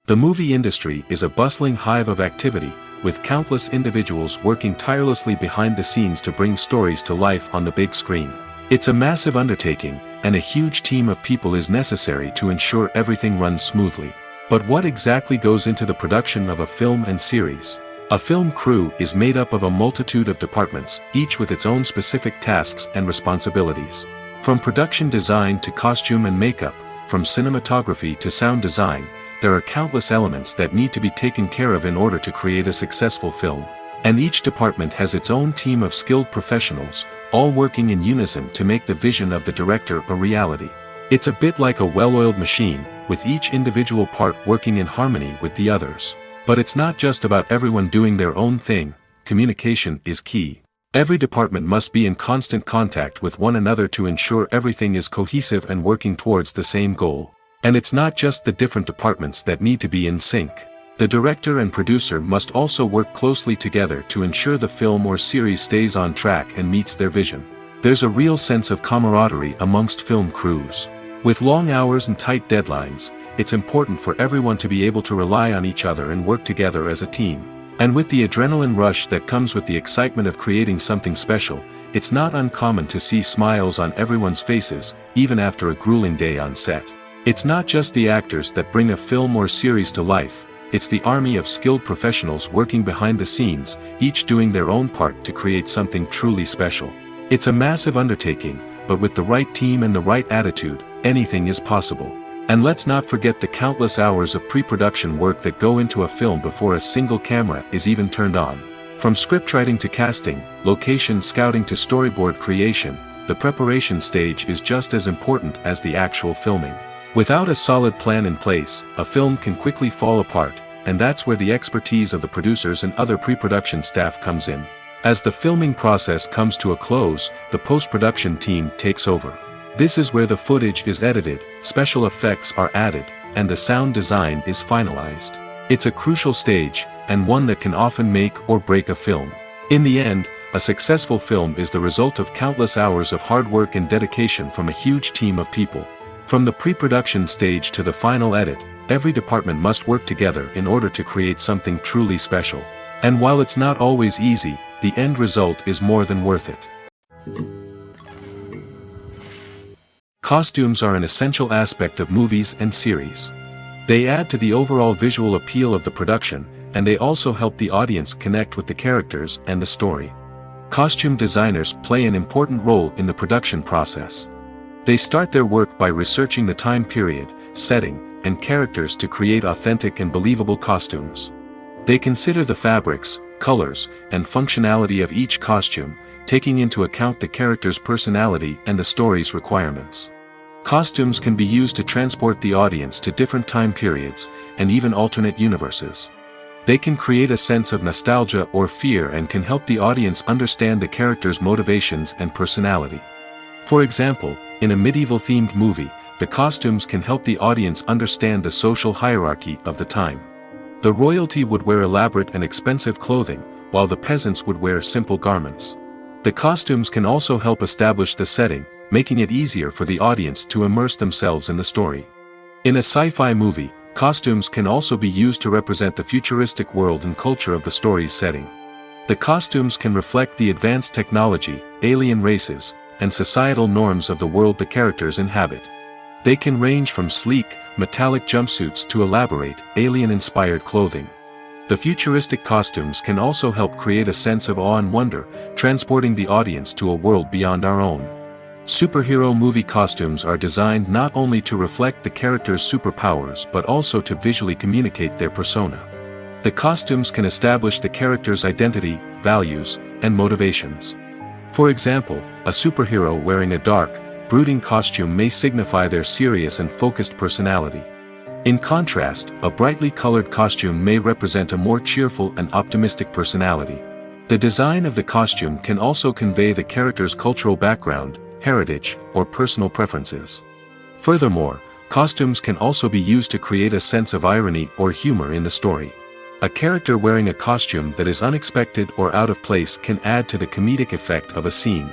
The movie industry is a bustling hive of activity, with countless individuals working tirelessly behind the scenes to bring stories to life on the big screen. It's a massive undertaking, and a huge team of people is necessary to ensure everything runs smoothly. But what exactly goes into the production of a film and series? A film crew is made up of a multitude of departments, each with its own specific tasks and responsibilities. From production design to costume and makeup, from cinematography to sound design, there are countless elements that need to be taken care of in order to create a successful film. And each department has its own team of skilled professionals, all working in unison to make the vision of the director a reality. It's a bit like a well-oiled machine, with each individual part working in harmony with the others. But it's not just about everyone doing their own thing. Communication is key. Every department must be in constant contact with one another to ensure everything is cohesive and working towards the same goal. And it's not just the different departments that need to be in sync. The director and producer must also work closely together to ensure the film or series stays on track and meets their vision. There's a real sense of camaraderie amongst film crews. With long hours and tight deadlines, it's important for everyone to be able to rely on each other and work together as a team. And with the adrenaline rush that comes with the excitement of creating something special, it's not uncommon to see smiles on everyone's faces, even after a grueling day on set. It's not just the actors that bring a film or series to life, it's the army of skilled professionals working behind the scenes, each doing their own part to create something truly special. It's a massive undertaking, but with the right team and the right attitude, anything is possible. And let's not forget the countless hours of pre-production work that go into a film before a single camera is even turned on. From scriptwriting to casting, location scouting to storyboard creation, the preparation stage is just as important as the actual filming. Without a solid plan in place, a film can quickly fall apart, and that's where the expertise of the producers and other pre-production staff comes in. As the filming process comes to a close, the post-production team takes over. This is where the footage is edited, special effects are added, and the sound design is finalized. It's a crucial stage, and one that can often make or break a film. In the end, a successful film is the result of countless hours of hard work and dedication from a huge team of people. From the pre-production stage to the final edit, every department must work together in order to create something truly special. And while it's not always easy, the end result is more than worth it. Costumes are an essential aspect of movies and series. They add to the overall visual appeal of the production, and they also help the audience connect with the characters and the story. Costume designers play an important role in the production process. They start their work by researching the time period, setting, and characters to create authentic and believable costumes. They consider the fabrics, colors, and functionality of each costume, taking into account the character's personality and the story's requirements. Costumes can be used to transport the audience to different time periods, and even alternate universes. They can create a sense of nostalgia or fear and can help the audience understand the character's motivations and personality. For example, in a medieval-themed movie, the costumes can help the audience understand the social hierarchy of the time. The royalty would wear elaborate and expensive clothing, while the peasants would wear simple garments. The costumes can also help establish the setting, making it easier for the audience to immerse themselves in the story. In a sci-fi movie, costumes can also be used to represent the futuristic world and culture of the story's setting. The costumes can reflect the advanced technology, alien races, and societal norms of the world the characters inhabit. They can range from sleek, metallic jumpsuits to elaborate, alien-inspired clothing. The futuristic costumes can also help create a sense of awe and wonder, transporting the audience to a world beyond our own. Superhero movie costumes are designed not only to reflect the character's superpowers but also to visually communicate their persona. The costumes can establish the character's identity, values, and motivations. For example, a superhero wearing a dark, brooding costume may signify their serious and focused personality. In contrast, a brightly colored costume may represent a more cheerful and optimistic personality. The design of the costume can also convey the character's cultural background, heritage, or personal preferences. Furthermore, costumes can also be used to create a sense of irony or humor in the story. A character wearing a costume that is unexpected or out of place can add to the comedic effect of a scene.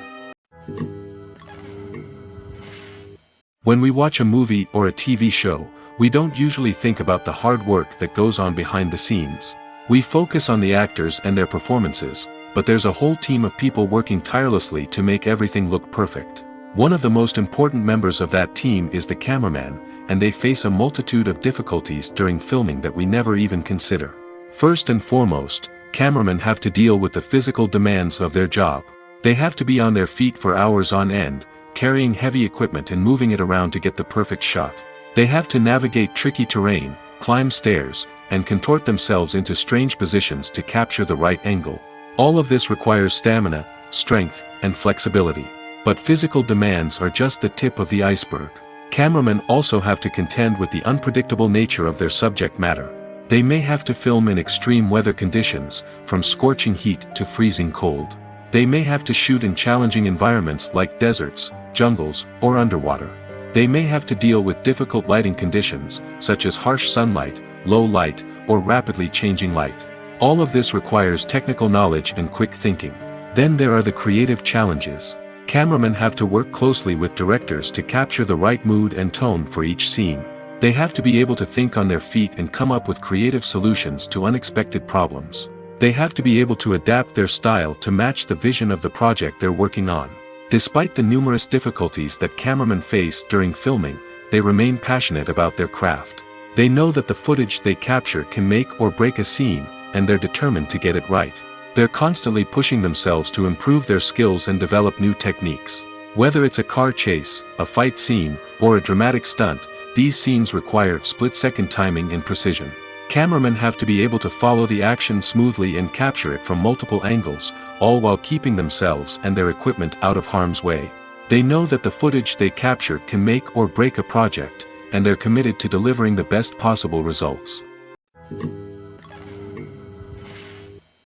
When we watch a movie or a TV show, we don't usually think about the hard work that goes on behind the scenes. We focus on the actors and their performances, but there's a whole team of people working tirelessly to make everything look perfect. One of the most important members of that team is the cameraman, and they face a multitude of difficulties during filming that we never even consider. First and foremost, cameramen have to deal with the physical demands of their job. They have to be on their feet for hours on end, carrying heavy equipment and moving it around to get the perfect shot. They have to navigate tricky terrain, climb stairs, and contort themselves into strange positions to capture the right angle. All of this requires stamina, strength, and flexibility. But physical demands are just the tip of the iceberg. Cameramen also have to contend with the unpredictable nature of their subject matter. They may have to film in extreme weather conditions, from scorching heat to freezing cold. They may have to shoot in challenging environments like deserts, jungles, or underwater. They may have to deal with difficult lighting conditions, such as harsh sunlight, low light, or rapidly changing light. All of this requires technical knowledge and quick thinking. Then there are the creative challenges. Cameramen have to work closely with directors to capture the right mood and tone for each scene. They have to be able to think on their feet and come up with creative solutions to unexpected problems. They have to be able to adapt their style to match the vision of the project they're working on. Despite the numerous difficulties that cameramen face during filming, they remain passionate about their craft. They know that the footage they capture can make or break a scene, and they're determined to get it right. They're constantly pushing themselves to improve their skills and develop new techniques. Whether it's a car chase, a fight scene, or a dramatic stunt, these scenes require split-second timing and precision. Cameramen have to be able to follow the action smoothly and capture it from multiple angles, all while keeping themselves and their equipment out of harm's way. They know that the footage they capture can make or break a project, and they're committed to delivering the best possible results.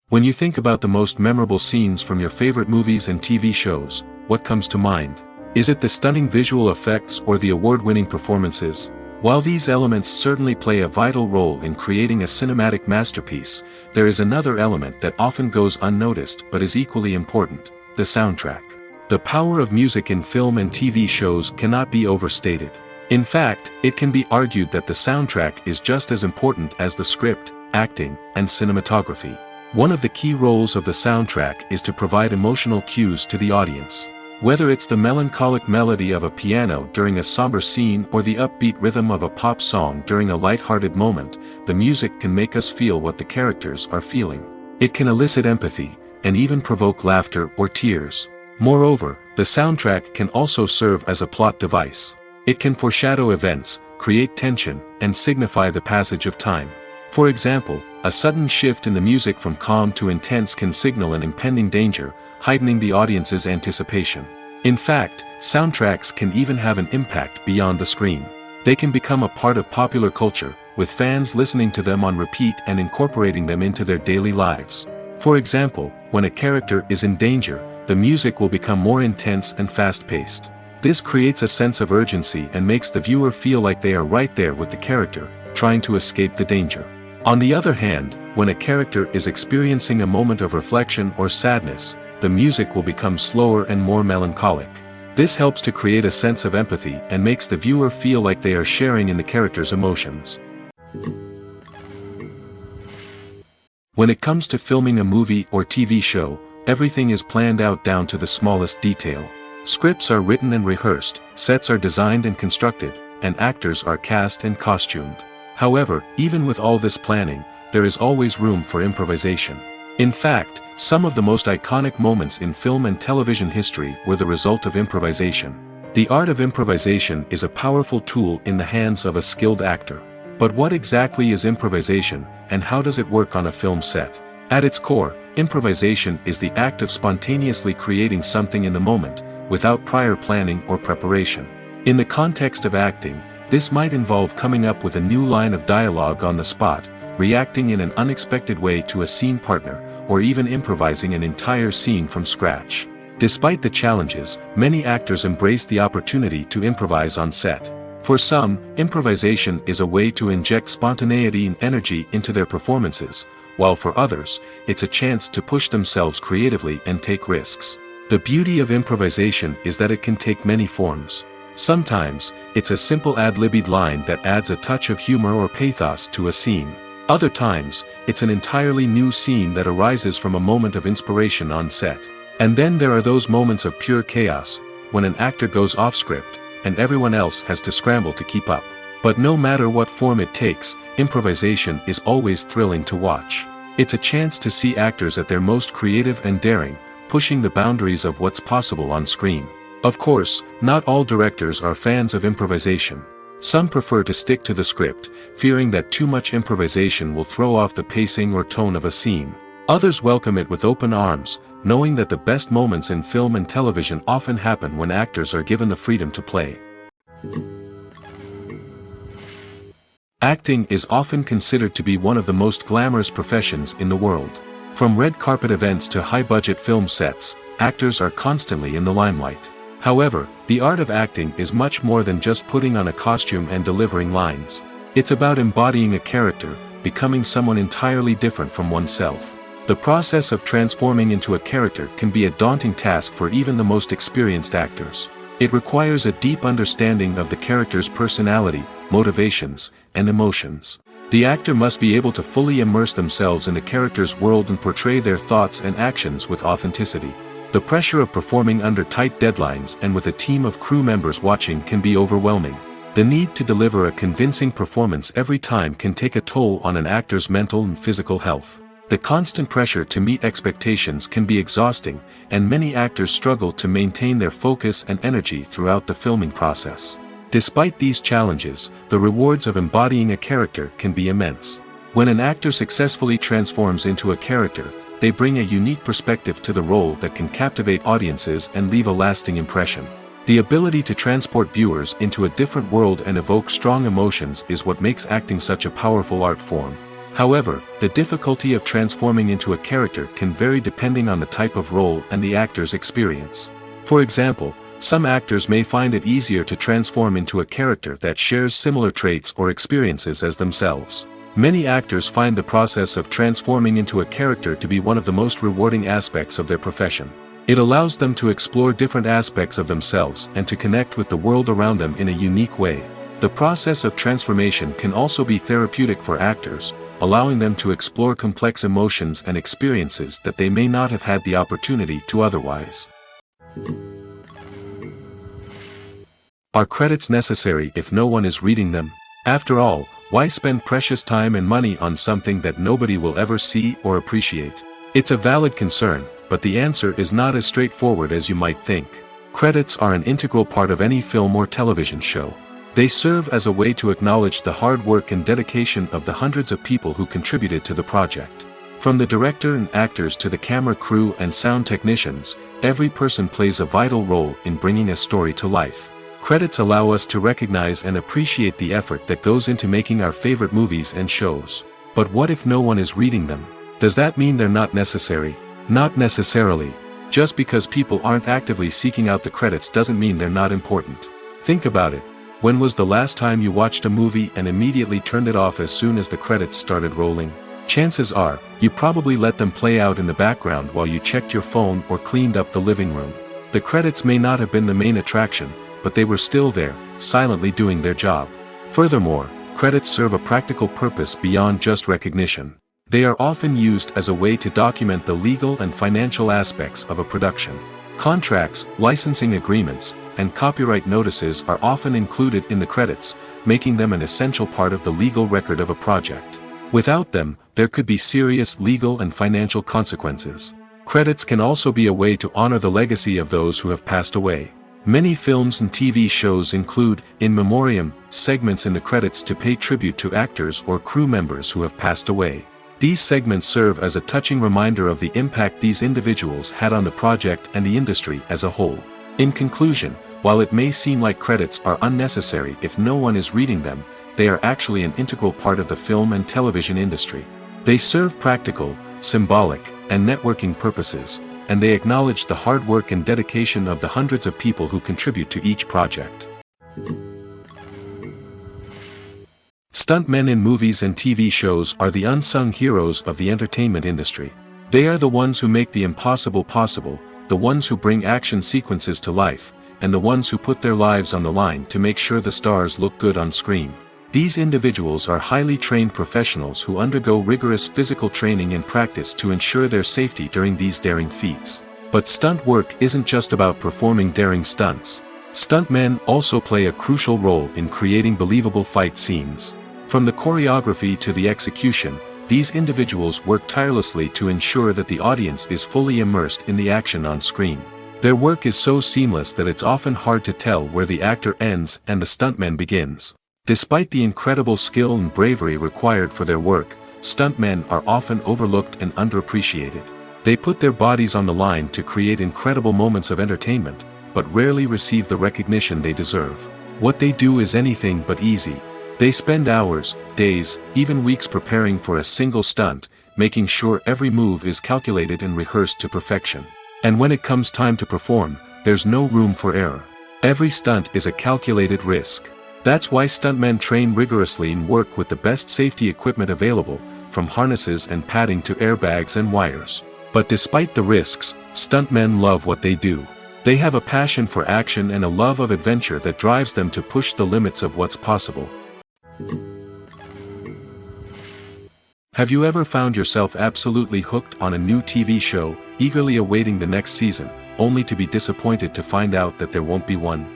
When you think about the most memorable scenes from your favorite movies and TV shows, what comes to mind? Is it the stunning visual effects or the award-winning performances? While these elements certainly play a vital role in creating a cinematic masterpiece, there is another element that often goes unnoticed but is equally important: the soundtrack. The power of music in film and TV shows cannot be overstated. In fact, it can be argued that the soundtrack is just as important as the script, acting, and cinematography. One of the key roles of the soundtrack is to provide emotional cues to the audience. Whether it's the melancholic melody of a piano during a somber scene or the upbeat rhythm of a pop song during a light-hearted moment, the music can make us feel what the characters are feeling. It can elicit empathy, and even provoke laughter or tears. Moreover, the soundtrack can also serve as a plot device. It can foreshadow events, create tension, and signify the passage of time. For example, a sudden shift in the music from calm to intense can signal an impending danger, heightening the audience's anticipation. In fact, soundtracks can even have an impact beyond the screen. They can become a part of popular culture, with fans listening to them on repeat and incorporating them into their daily lives. For example, when a character is in danger, the music will become more intense and fast-paced. This creates a sense of urgency and makes the viewer feel like they are right there with the character, trying to escape the danger. On the other hand, when a character is experiencing a moment of reflection or sadness, the music will become slower and more melancholic. This helps to create a sense of empathy and makes the viewer feel like they are sharing in the character's emotions. When it comes to filming a movie or TV show, everything is planned out down to the smallest detail. Scripts are written and rehearsed, sets are designed and constructed, and actors are cast and costumed. However, even with all this planning, there is always room for improvisation. In fact, some of the most iconic moments in film and television history were the result of improvisation. The art of improvisation is a powerful tool in the hands of a skilled actor. But what exactly is improvisation, and how does it work on a film set? At its core, improvisation is the act of spontaneously creating something in the moment, without prior planning or preparation. In the context of acting, this might involve coming up with a new line of dialogue on the spot, reacting in an unexpected way to a scene partner, or even improvising an entire scene from scratch. Despite the challenges, many actors embrace the opportunity to improvise on set. For some, improvisation is a way to inject spontaneity and energy into their performances, while for others, it's a chance to push themselves creatively and take risks. The beauty of improvisation is that it can take many forms. Sometimes, it's a simple ad-libbed line that adds a touch of humor or pathos to a scene. Other times, it's an entirely new scene that arises from a moment of inspiration on set. And then there are those moments of pure chaos, when an actor goes off script, and everyone else has to scramble to keep up. But no matter what form it takes, improvisation is always thrilling to watch. It's a chance to see actors at their most creative and daring, pushing the boundaries of what's possible on screen. Of course, not all directors are fans of improvisation. Some prefer to stick to the script, fearing that too much improvisation will throw off the pacing or tone of a scene. Others welcome it with open arms, knowing that the best moments in film and television often happen when actors are given the freedom to play. Acting is often considered to be one of the most glamorous professions in the world. From red carpet events to high-budget film sets, actors are constantly in the limelight. However, the art of acting is much more than just putting on a costume and delivering lines. It's about embodying a character, becoming someone entirely different from oneself. The process of transforming into a character can be a daunting task for even the most experienced actors. It requires a deep understanding of the character's personality, motivations, and emotions. The actor must be able to fully immerse themselves in the character's world and portray their thoughts and actions with authenticity. The pressure of performing under tight deadlines and with a team of crew members watching can be overwhelming. The need to deliver a convincing performance every time can take a toll on an actor's mental and physical health. The constant pressure to meet expectations can be exhausting, and many actors struggle to maintain their focus and energy throughout the filming process. Despite these challenges, the rewards of embodying a character can be immense. When an actor successfully transforms into a character, they bring a unique perspective to the role that can captivate audiences and leave a lasting impression. The ability to transport viewers into a different world and evoke strong emotions is what makes acting such a powerful art form. However, the difficulty of transforming into a character can vary depending on the type of role and the actor's experience. For example, some actors may find it easier to transform into a character that shares similar traits or experiences as themselves. Many actors find the process of transforming into a character to be one of the most rewarding aspects of their profession. It allows them to explore different aspects of themselves and to connect with the world around them in a unique way. The process of transformation can also be therapeutic for actors, allowing them to explore complex emotions and experiences that they may not have had the opportunity to otherwise. Are credits necessary if no one is reading them? After all, why spend precious time and money on something that nobody will ever see or appreciate? It's a valid concern, but the answer is not as straightforward as you might think. Credits are an integral part of any film or television show. They serve as a way to acknowledge the hard work and dedication of the hundreds of people who contributed to the project. From the director and actors to the camera crew and sound technicians, every person plays a vital role in bringing a story to life. Credits allow us to recognize and appreciate the effort that goes into making our favorite movies and shows. But what if no one is reading them? Does that mean they're not necessary? Not necessarily. Just because people aren't actively seeking out the credits doesn't mean they're not important. Think about it. When was the last time you watched a movie and immediately turned it off as soon as the credits started rolling? Chances are, you probably let them play out in the background while you checked your phone or cleaned up the living room. The credits may not have been the main attraction, but they were still there, silently doing their job. Furthermore, credits serve a practical purpose beyond just recognition. They are often used as a way to document the legal and financial aspects of a production. Contracts, licensing agreements, and copyright notices are often included in the credits, making them an essential part of the legal record of a project. Without them, there could be serious legal and financial consequences. Credits can also be a way to honor the legacy of those who have passed away. Many films and TV shows include, in memoriam, segments in the credits to pay tribute to actors or crew members who have passed away. These segments serve as a touching reminder of the impact these individuals had on the project and the industry as a whole. In conclusion, while it may seem like credits are unnecessary if no one is reading them, they are actually an integral part of the film and television industry. They serve practical, symbolic, and networking purposes, and they acknowledge the hard work and dedication of the hundreds of people who contribute to each project. Stuntmen in movies and TV shows are the unsung heroes of the entertainment industry. They are the ones who make the impossible possible, the ones who bring action sequences to life, and the ones who put their lives on the line to make sure the stars look good on screen. These individuals are highly trained professionals who undergo rigorous physical training and practice to ensure their safety during these daring feats. But stunt work isn't just about performing daring stunts. Stuntmen also play a crucial role in creating believable fight scenes. From the choreography to the execution, these individuals work tirelessly to ensure that the audience is fully immersed in the action on screen. Their work is so seamless that it's often hard to tell where the actor ends and the stuntman begins. Despite the incredible skill and bravery required for their work, stuntmen are often overlooked and underappreciated. They put their bodies on the line to create incredible moments of entertainment, but rarely receive the recognition they deserve. What they do is anything but easy. They spend hours, days, even weeks preparing for a single stunt, making sure every move is calculated and rehearsed to perfection. And when it comes time to perform, there's no room for error. Every stunt is a calculated risk. That's why stuntmen train rigorously and work with the best safety equipment available, from harnesses and padding to airbags and wires. But despite the risks, stuntmen love what they do. They have a passion for action and a love of adventure that drives them to push the limits of what's possible. Have you ever found yourself absolutely hooked on a new TV show, eagerly awaiting the next season, only to be disappointed to find out that there won't be one?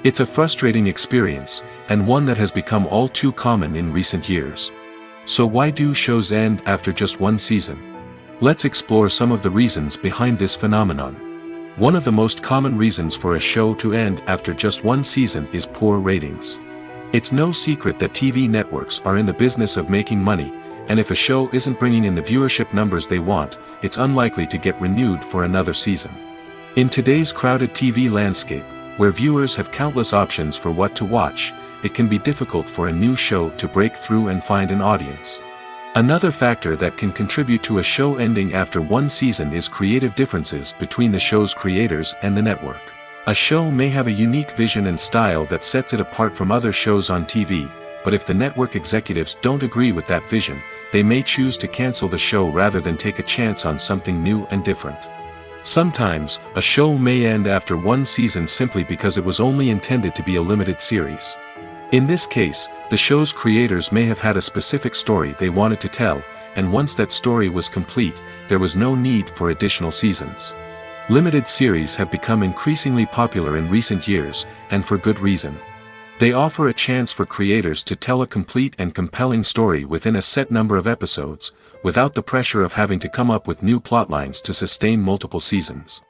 It's a frustrating experience, and one that has become all too common in recent years. So why do shows end after just one season? Let's explore some of the reasons behind this phenomenon. One of the most common reasons for a show to end after just one season is poor ratings. It's no secret that TV networks are in the business of making money, and if a show isn't bringing in the viewership numbers they want, it's unlikely to get renewed for another season. In today's crowded TV landscape, where viewers have countless options for what to watch, it can be difficult for a new show to break through and find an audience. Another factor that can contribute to a show ending after one season is creative differences between the show's creators and the network. A show may have a unique vision and style that sets it apart from other shows on TV, but if the network executives don't agree with that vision, they may choose to cancel the show rather than take a chance on something new and different. Sometimes, a show may end after one season simply because it was only intended to be a limited series. In this case, the show's creators may have had a specific story they wanted to tell, and once that story was complete, there was no need for additional seasons. Limited series have become increasingly popular in recent years, and for good reason. They offer a chance for creators to tell a complete and compelling story within a set number of episodes, without the pressure of having to come up with new plotlines to sustain multiple seasons.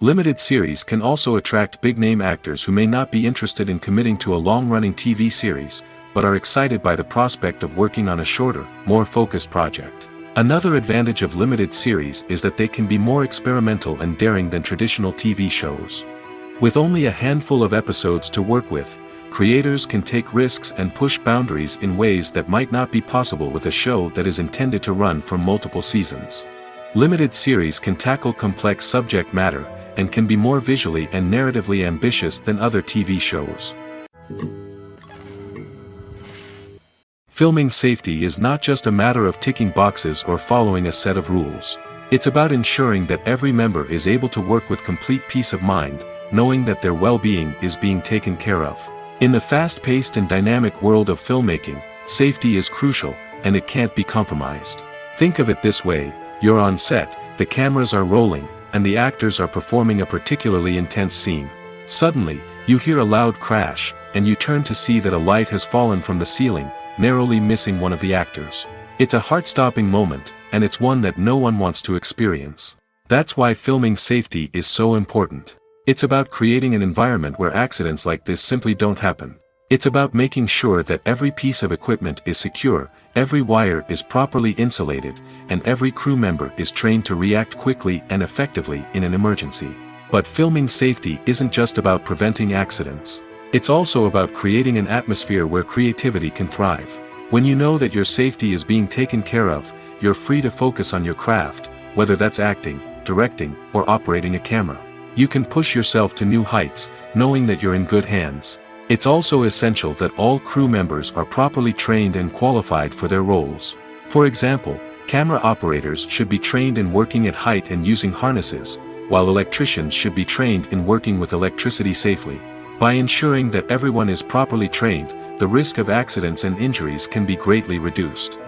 Limited series can also attract big-name actors who may not be interested in committing to a long-running TV series, but are excited by the prospect of working on a shorter, more focused project. Another advantage of limited series is that they can be more experimental and daring than traditional TV shows. With only a handful of episodes to work with, creators can take risks and push boundaries in ways that might not be possible with a show that is intended to run for multiple seasons. Limited series can tackle complex subject matter, and can be more visually and narratively ambitious than other TV shows. Filming safety is not just a matter of ticking boxes or following a set of rules. It's about ensuring that every member is able to work with complete peace of mind, knowing that their well-being is being taken care of. In the fast-paced and dynamic world of filmmaking, safety is crucial, and it can't be compromised. Think of it this way: you're on set, the cameras are rolling, and the actors are performing a particularly intense scene. Suddenly, you hear a loud crash, and you turn to see that a light has fallen from the ceiling, narrowly missing one of the actors. It's a heart-stopping moment, and it's one that no one wants to experience. That's why filming safety is so important. It's about creating an environment where accidents like this simply don't happen. It's about making sure that every piece of equipment is secure, every wire is properly insulated, and every crew member is trained to react quickly and effectively in an emergency. But filming safety isn't just about preventing accidents. It's also about creating an atmosphere where creativity can thrive. When you know that your safety is being taken care of, you're free to focus on your craft, whether that's acting, directing, or operating a camera. You can push yourself to new heights, knowing that you're in good hands. It's also essential that all crew members are properly trained and qualified for their roles. For example, camera operators should be trained in working at height and using harnesses, while electricians should be trained in working with electricity safely. By ensuring that everyone is properly trained, the risk of accidents and injuries can be greatly reduced.